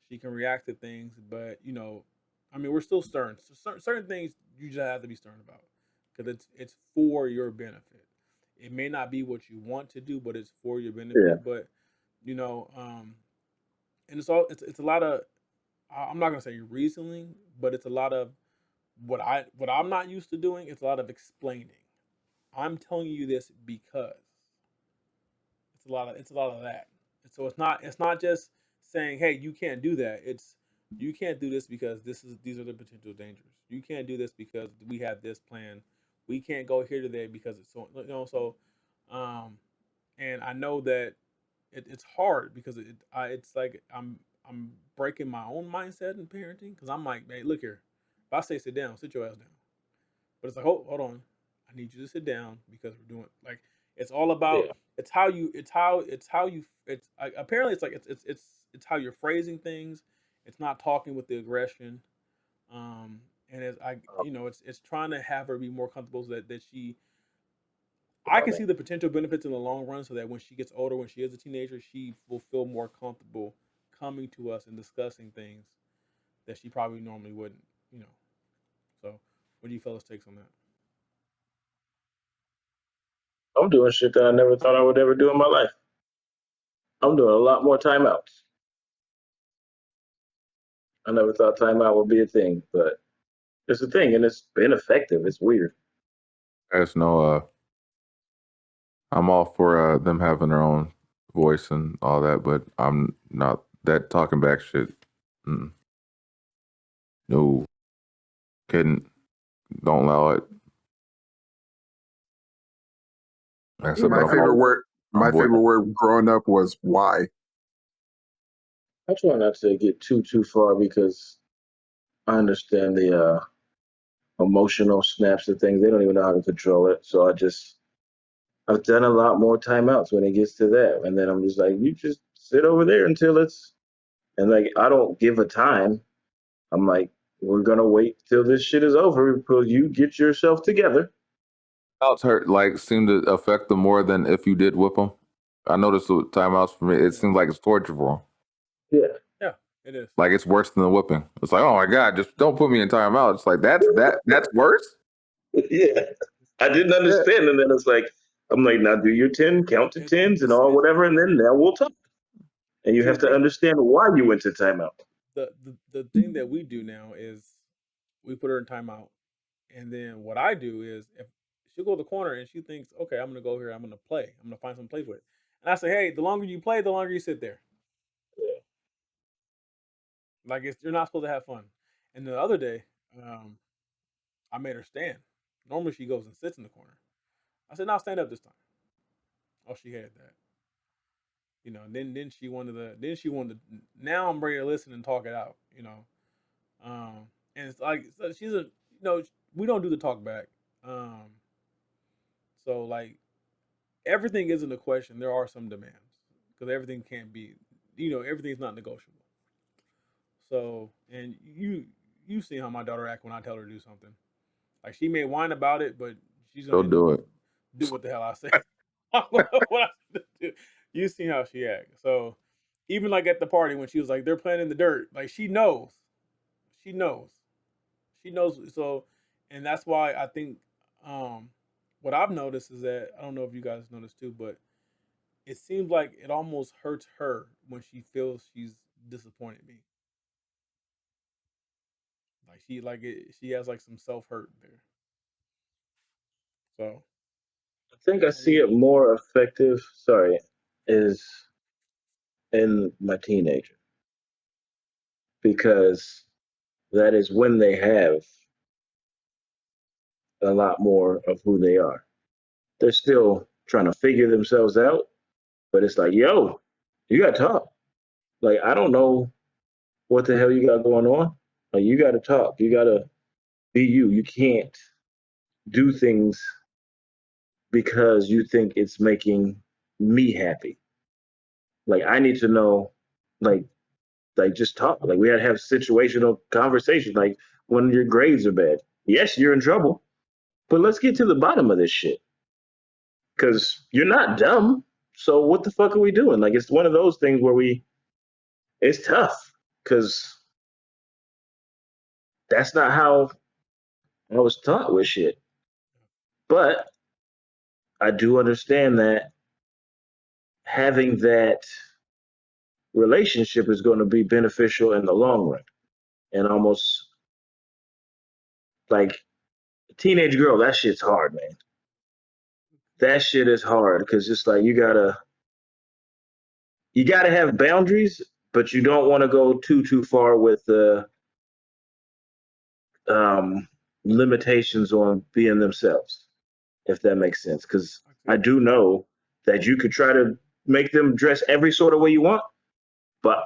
E: She can react to things, but I mean, we're still stern. So certain things you just have to be stern about, because it's for your benefit. It may not be what you want to do, but it's for your
F: Yeah.
E: benefit. But you know, and it's a lot of, I'm not gonna say reasoning, but it's a lot of what I'm not used to doing. It's a lot of explaining. I'm telling you this because it's a lot of that. And so it's not just saying, hey, you can't do that. It's, you can't do this because these are the potential dangers. You can't do this because we have this plan. We can't go here today because it's so. um and I know that it's hard because it's like I'm breaking my own mindset in parenting, because I'm like, hey, look here, if I say sit down, sit your ass down. But it's like, hold on, I need you to sit down because we're doing, like, it's all about,
F: Yeah.
E: apparently it's like it's how you're phrasing things. It's not talking with the aggression. Um, and it's trying to have her be more comfortable, so that I can see the potential benefits in the long run, so that when she gets older, when she is a teenager, she will feel more comfortable coming to us and discussing things that she probably normally wouldn't. You know. So, what do you fellas takes on that?
F: I'm doing shit that I never thought I would ever do in my life. I'm doing a lot more timeouts. I never thought timeout would be a thing, but it's a thing, and it's been effective. It's weird.
D: There's no I'm all for them having their own voice and all that, but I'm not that talking back shit. Mm, no, couldn't. Don't allow it. Like I
F: You
D: said, but
G: My
F: know,
G: favorite word,
D: I'm
G: my
D: voice.
G: favorite word growing up was why.
F: I try not to get too far because I understand the emotional snaps of things. They don't even know how to control it. So I've done a lot more timeouts when it gets to that, and then I'm just like, you just sit over there until it's, and like I don't give a time. I'm like, we're gonna wait till this shit is over until you get yourself together.
D: Timeouts hurt, like, seem to affect them more than if you did whip them. I noticed with timeouts for me, it
E: Yeah,
D: seems like it's torture for them.
F: Yeah.
E: yeah, it is.
D: Like, it's worse than the whipping. It's like, oh my god, just don't put me in timeout. It's like that's worse.
F: Yeah. I didn't
D: Yeah.
F: understand, and then it's like, I'm like, now do your 10, count to tens, and
E: It's
F: all
E: it's
F: whatever, and then now we'll talk. And you
E: see
F: have to understand why you went to timeout.
E: the thing that we do now is we put her in timeout, and then what I do is, if she'll go to the corner and she thinks, okay, I'm gonna go here, I'm gonna play, I'm gonna find some play with, and I say, hey, the longer you play, the longer you sit there. Like, you're not supposed to have fun. And the other day, um, I made her stand. Normally she goes and sits in the corner. I said, now stand up this time. Oh, she had that. Then she wanted now I'm ready to listen and talk it out. And it's like, so she's a, we don't do the talk back. Um, so, like, everything isn't a question. There are some demands, because everything can't be, everything's not negotiable. So, and you've seen how my daughter act when I tell her to do something. Like, she may whine about it, but she's
D: Go
E: gonna
D: do it.
E: do what the hell I say. what I do. You see how she acts. So, even like at the party when she was like, they're playing in the dirt, like, she knows, she knows. So, and that's why I think, um, what I've noticed is that, I don't know if you guys noticed too, but it seems like it almost hurts her when she feels she's disappointed me. Like, she has like some self hurt there. So,
F: I think I
E: I
F: see
E: mean,
F: it more effective, sorry, is in my teenager, because that is when they have a lot more of who they are. They're still trying to figure themselves out, but it's like, yo, you got to talk. Like, I don't know what the hell you got going on? Like, you got to talk. You got to be you. You can't do things because you think it's making me happy. Like, I need to know, like, just talk. Like, we had to have situational conversation. Like, when your grades are bad, yes, you're in trouble, but let's get to the bottom of this shit. Because you're not dumb. So what the fuck are we doing? Like, it's one of those things where it's tough because that's not how I was taught with shit. But I do understand that having that relationship is going to be beneficial in the long run. And almost like a teenage girl, that shit's hard, man. That shit is hard because it's like you gotta have boundaries, but you don't want to go too far with the um, limitations on being themselves, if that makes sense. Because I do know that you could try to make them dress every sort of way you want, but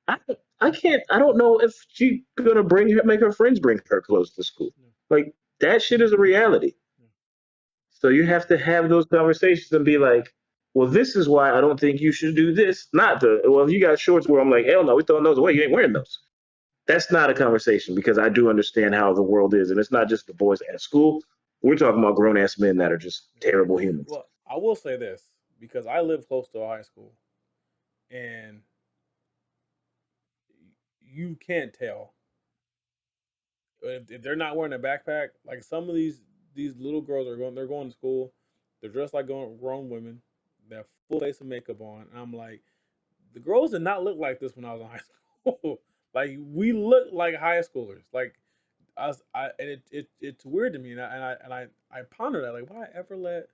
F: I, I can't. I don't know if she's gonna make her friends bring her clothes to school. Like that shit is a reality. So you have to have those conversations and be like, well, this is why I don't think you should do this. Not the well, if you got shorts where I'm like, hell no, we throwing those away. You ain't wearing those. That's not a conversation because I do understand how the world is, and it's not just the boys at school. We're talking about grown ass men that are just terrible humans.
E: Well, I will say this because I live close to a high school, and you can't tell if they're not wearing a backpack. Like some of these little girls are going, they're going to school, they're dressed like grown women, they have full face of makeup on, and I'm like, the girls did not look like this when I was in high school. Like we look like high schoolers. Like and it's weird to me, and I ponder that. Like, why I ever let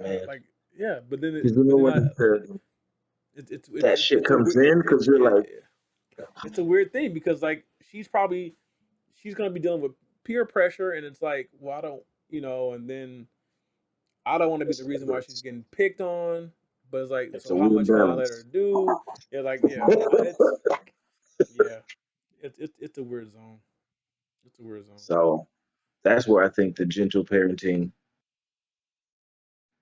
F: Man,
E: like yeah, but then
F: because you know when that shit
E: it's a
F: comes
E: weird
F: in, because you're like,
E: it's a weird thing because like she's gonna be dealing with peer pressure, and it's like, well, I don't, and then I don't want to be the reason why she's getting picked on, but it's like,
F: it's
E: so
F: a
E: how
F: weird
E: much can I let her
F: balance.
E: do? Yeah, like yeah, it's yeah, it's a weird zone. It's a weird zone.
F: So that's where I think the gentle parenting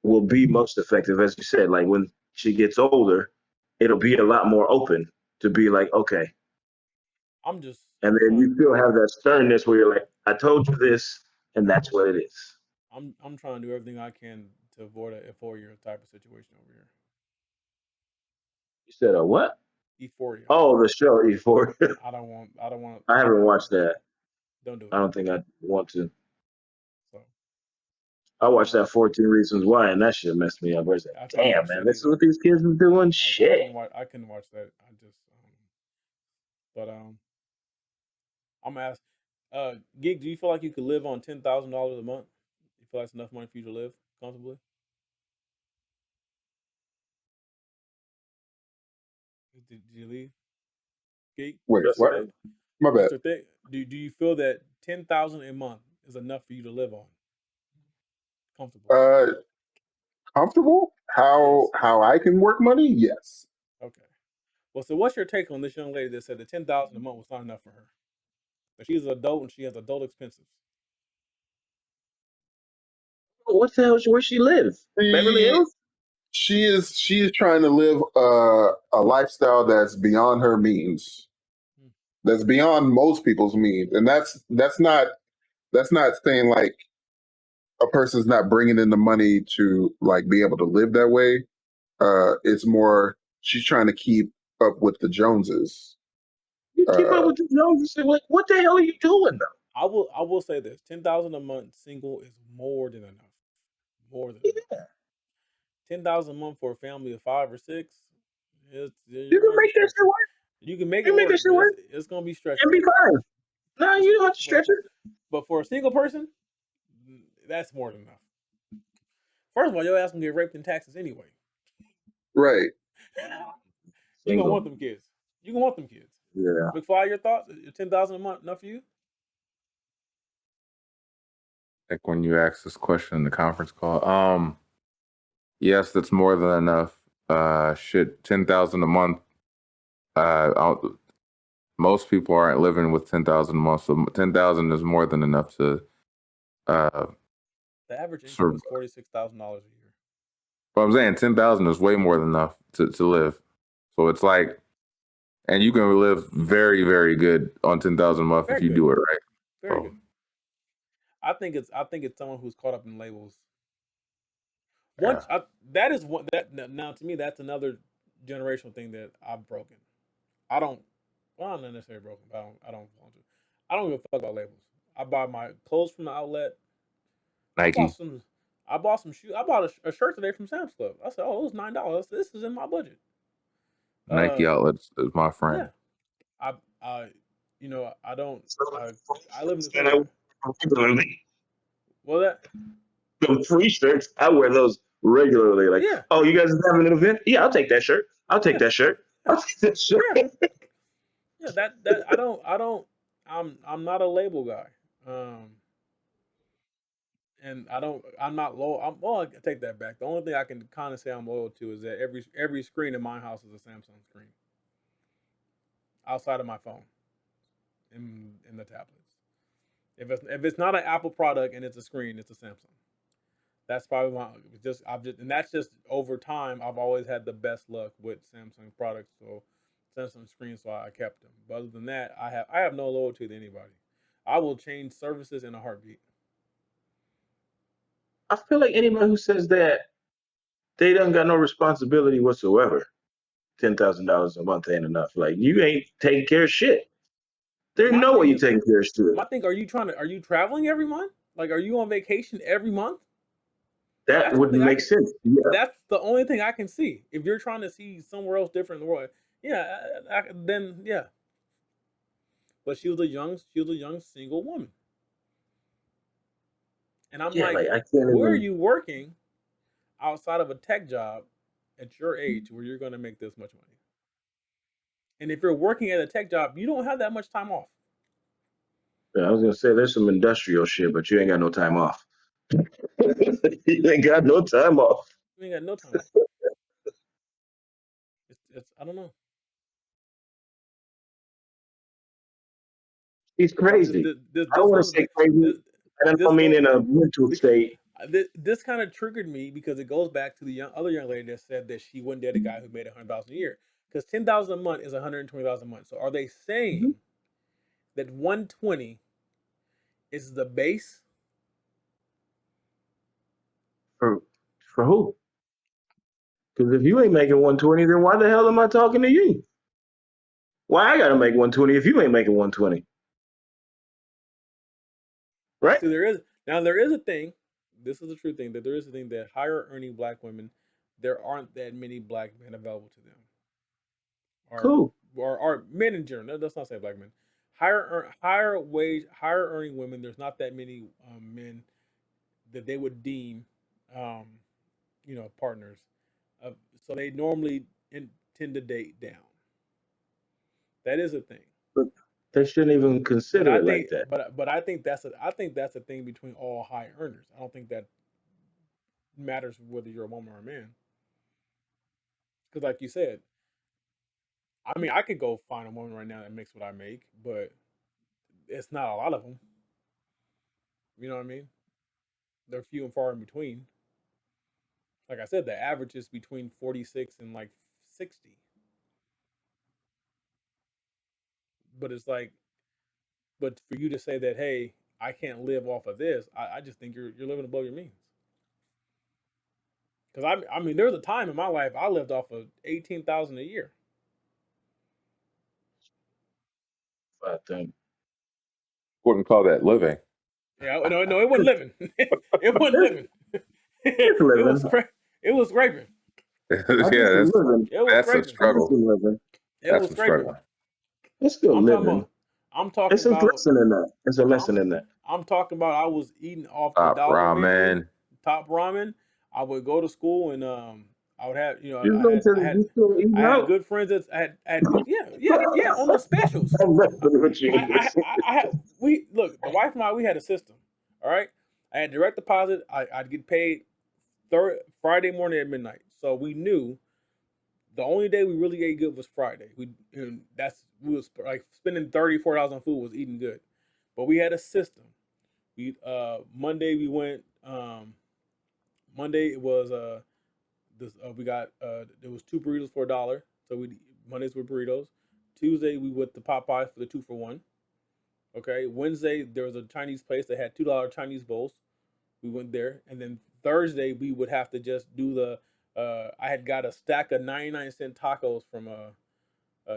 F: will be most effective. As you said, like when she gets older, it'll be a lot more open to be like, okay. And
E: I'm
F: then
E: trying
F: you still have that sternness where you're like, I told you this, and that's what it is.
E: I'm trying to do everything I can to avoid a euphoria type of situation over here.
F: You said a what?
E: Euphoria.
F: Oh, the show E4.
E: I don't want
F: I haven't watched that.
E: don't do it.
F: I don't think I want to.
E: So
F: I
E: I don't
F: watched
E: know.
F: that 14 Reasons Why, and that shit messed me up. I was like,
E: I couldn't
F: damn,
E: watch
F: man,
E: that
F: this is
E: either.
F: what these kids are doing? Shit.
E: I couldn't watch that. I just but I'm gonna ask Gig, do you feel like you could live on $10,000 a month? You feel like that's enough money for you to live comfortably? Did you leave? Gig,
G: Wait,
E: you still
G: what?
E: there?
G: My bad.
E: Mr. Thick, do you feel that 10,000 a month is enough for you to live on comfortably?
G: Uh, comfortable?
E: Yes.
G: How I can work money? Yes.
E: Okay. Well, so what's your take on this young lady that said that 10,000 a month was not enough for her? That she's an adult and she has adult expenses.
F: What the hell? Where she live? Beverly
G: She
F: Hills?
G: she is trying to live a lifestyle that's beyond her means.
E: Hmm.
G: That's beyond most people's means, and that's not saying like a person's not bringing in the money to like be able to live that way. It's more she's trying to keep up with the Joneses.
F: You keep up
G: Uh,
F: with the Joneses. Like, what the hell are you doing, though?
E: I will say this: 10,000 a month single is more than enough. More than enough. 10,000 a month for a family of 5 or 6.
F: You
E: You're
F: can
E: gonna be
F: make that shit
E: stretching.
F: work.
E: You can make
F: You
E: it
F: can make that
E: work,
F: shit
E: but
F: work
E: it's gonna be
F: and
E: stretching.
F: be fine. No,
E: It's,
F: you don't have to
E: but
F: stretch it.
E: for a single person, that's more than enough. First of all, your ass gonna get raped in taxes anyway.
G: right.
E: You gonna want
F: Single.
E: them kids. You gonna want them kids.
F: Yeah.
E: McFly, your thoughts? 10,000 a month enough for you?
D: Like when you asked this question in the conference call, yes, that's more than enough. Shit, 10,000 a month. Most people aren't living with 10,000 a month, so 10,000 is more than enough to.
E: The average income is $46,000 a year.
D: But I'm saying 10,000 is way more than enough to live. So it's like, and you can live very, very good on 10,000 a month
E: Very
D: if you
E: good.
D: do it right.
E: Very good. I think it's someone who's caught up in labels. That is what that now to me that's another generational thing that I've broken. I don't. Well, I'm not necessarily broken, but I don't want to. I don't give a fuck about labels. I buy my clothes from the outlet. I
D: Nike.
E: bought some shoes. I bought a shirt today from Sam's Club. I said, "Oh, it was $9. This is in my budget."
D: Nike outlets is my friend.
E: Yeah, I I don't.
F: So,
E: I live in this
F: and I
E: neighborhood.
F: regularly
E: Well, that
F: the free shirts. I wear those regularly. Like,
E: yeah,
F: oh, you guys are having an event? Yeah, I'll take that shirt. I'll take
E: yeah,
F: that shirt. I'll take that shirt.
E: yeah, yeah. That I don't. I'm not a label guy. Um, and I'm not loyal. Well, I take that back. The only thing I can kind of say I'm loyal to is that every screen in my house is a Samsung screen outside of my phone in the tablets. If it's not an Apple product and it's a screen, it's a Samsung. That's probably and that's just over time. I've always had the best luck with Samsung products, so Samsung screens, so I kept them. But other than that, I have no loyalty to anybody. I will change services in a heartbeat.
F: I feel like anybody who says that they don't got no responsibility whatsoever. $10,000 a month ain't enough. Like you ain't taking care of shit. There's
E: My
F: no way
E: thing
F: you're
E: is,
F: taking care of shit.
E: are you traveling every month? Like, are you on vacation every month?
F: That
E: That's one
F: would
E: thing I
F: make
E: can.
F: sense. Yeah.
E: That's the only thing I can see. If you're trying to see somewhere else different in the world, yeah, then yeah. But she was a young single woman, and I'm
F: Yeah,
E: like,
F: like I can't
E: where are
F: even.
E: you working outside of a tech job at your age where you're going to make this much money? And if you're working at a tech job, you don't have that much time off.
F: I was gonna say there's some industrial shit, but you ain't got no time off. You ain't got no time off.
E: You ain't got no time off. It's I don't know.
F: He's
E: But
F: crazy. I don't
E: this
F: want to
E: goes
F: say
E: back.
F: crazy.
E: This
F: I don't
E: this
F: mean
E: go
F: in a mental
E: because
F: state.
E: this kind of triggered me because it goes back to the other young lady that said that she wouldn't date a guy who made 100,000 a year because 10,000 a month is 120,000 a month. So are they
F: Mhm.
E: saying that 120 is the base?
F: For for who? Because if you ain't making 120, then why the hell am I talking to you? Why I gotta make 120 if you ain't making 120? Right?
E: See, there is a thing. This is a true thing that there is a thing that higher earning black women, there aren't that many black men available to them, or
F: Cool.
E: or men in general. Let's not say black men. Higher earning women. There's not that many men that they would deem, um, partners. So they normally tend to date down. That is a thing.
F: But they shouldn't even
E: But
F: consider
E: I
F: it like
E: think,
F: that.
E: but I think that's a thing between all high earners. I don't think that matters whether you're a woman or a man. Because, like you said, I mean, I could go find a woman right now that makes what I make, but it's not a lot of them. You know what I mean? They're few and far in between. Like I said, the average is between 46 and like 60. But it's like, but for you to say that, hey, I can't live off of this, I just think you're living above your means. Because I mean, there was a time in my life I lived off of 18,000 a year.
F: I think
D: Wouldn't call that living.
E: Yeah, no, it wasn't living. It wasn't
F: it's,
E: living.
F: it's
E: It was
F: living.
E: it was scraping.
F: I guess
D: Yeah,
F: it's living.
E: It was
D: that's a
E: scraping.
F: I guess it's
D: struggle.
F: living.
E: It
D: That's
E: was
D: some
E: scraping.
D: struggle.
F: It's still
E: I'm talking
F: living.
E: about. I'm talking
F: It's a
E: about.
F: lesson in that. It's a
E: I'm
F: lesson in that.
E: I'm talking about. I was eating off the
D: Top
E: dollar menu,
D: ramen.
E: top ramen. I would go to school and I would have
F: You going to you still eating
E: I had
F: out?
E: good friends that yeah on the specials.
F: I'm messing with you.
E: I had we look the wife and I we had a system. All right, I had direct deposit. I'd get paid Friday morning at midnight. So we knew The only day we really ate good was Friday. We was like spending $34 on food was eating good, but we had a system. We Monday we went. Monday it was we got there was 2 burritos for $1. So we Mondays were burritos. Tuesday we went to Popeye for the 2-for-1. Okay. Wednesday there was a Chinese place that had $2 Chinese bowls. We went there, and then Thursday we would have to just do the. I had got a stack of 99-cent tacos from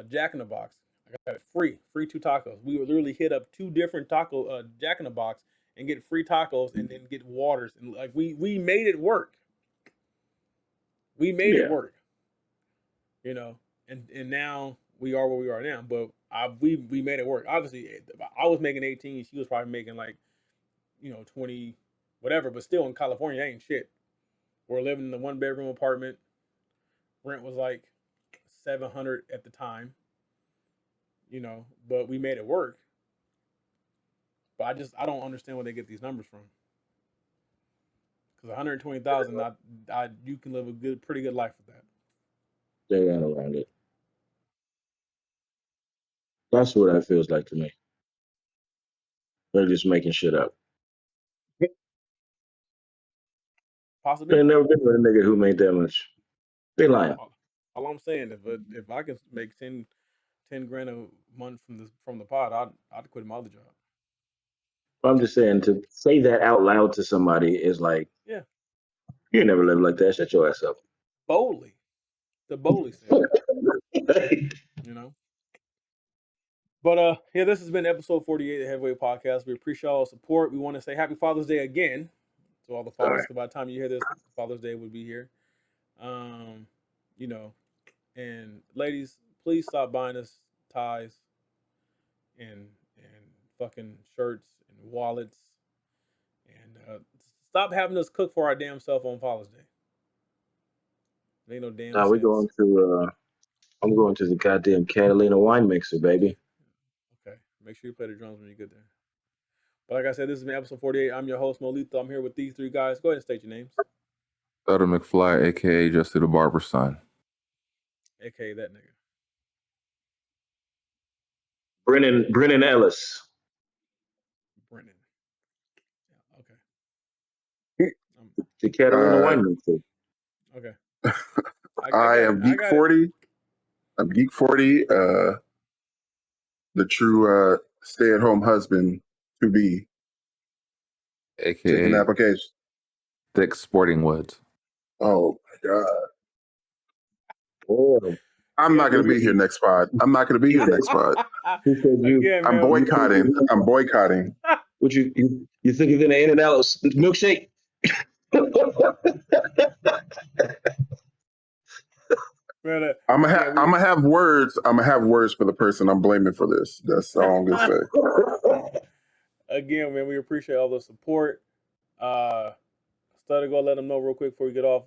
E: Jack in the Box. I got it free 2 tacos. We would literally hit up 2 different taco Jack in the Box and get free tacos, and then get waters, and like we made it work. We made it work, you know, and now we are where we are now. But we made it work. Obviously, I was making 18. She was probably making like 20, whatever. But still, in California, ain't shit. We're living in the 1-bedroom apartment. Rent was like $700 at the time, but we made it work. But I don't understand where they get these numbers from. Because 120,000, you can live a pretty good life with that.
F: They got around it. That's what that feels like to me. They're just making shit up.
E: Possibly.
F: They never been with a nigga who made that much. They lying.
E: All I'm saying, if I can make 10 grand a month from the pod, I'd quit my other job.
F: I'm just saying, to say that out loud to somebody is like,
E: yeah,
F: you never live like that. Shut your ass up.
E: Boldly say it. But yeah, this has been episode 48 of the Heavyweight Podcast. We appreciate all the support. We want to say Happy Father's Day again to all the fathers. By the time you hear this, Father's Day would be here. And ladies, please stop buying us ties and fucking shirts and wallets, and stop having us cook for our damn self on Father's Day. It ain't no damn sense.
F: We're going to I'm going to the goddamn Catalina wine mixer, baby.
E: Okay. Make sure you play the drums when you get there. But like I said, this has been episode 48. I'm your host, Moby-Thick. I'm here with these 3 guys. Go ahead and state your names.
D: Sutter McFly, a.k.a. Justy the Barber's son.
E: A.k.a. that nigga.
F: Brennan Ellis.
E: Brennan. Yeah, okay.
F: The Catalina wine mixer.
E: Okay.
G: I am Geek 40. I'm Geek 40, the true stay-at-home husband to be.
D: A.k.a.
G: Taking application.
D: Thick Sporting Woods.
G: Oh, my God.
F: Oh.
G: I'm not going to be here next pod. I'm boycotting. I'm boycotting.
F: What you think you're going to In-N-Out milkshake?
G: I'm gonna have words. I'm gonna have words for the person I'm blaming for this. That's all I'm gonna say.
E: Again, man, we appreciate all the support. Stutter, go let them know real quick before we get off.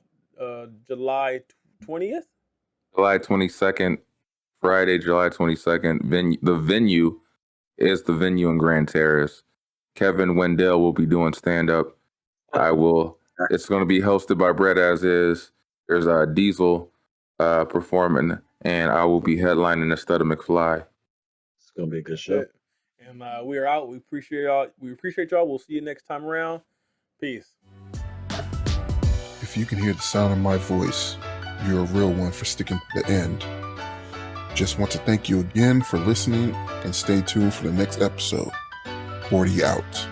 E: July 20th.
D: July 22nd, Friday, July 22nd. The venue is the venue in Grand Terrace. Kevin Wendell will be doing stand-up. It's going to be hosted by Brett As Is. There's Diesel performing, and I will be headlining the Stutter McFly.
F: It's going to be a good show.
E: And we are out. We appreciate y'all. We'll see you next time around. Peace.
G: If you can hear the sound of my voice, you're a real one for sticking to the end. Just want to thank you again for listening, and stay tuned for the next episode. 40 out.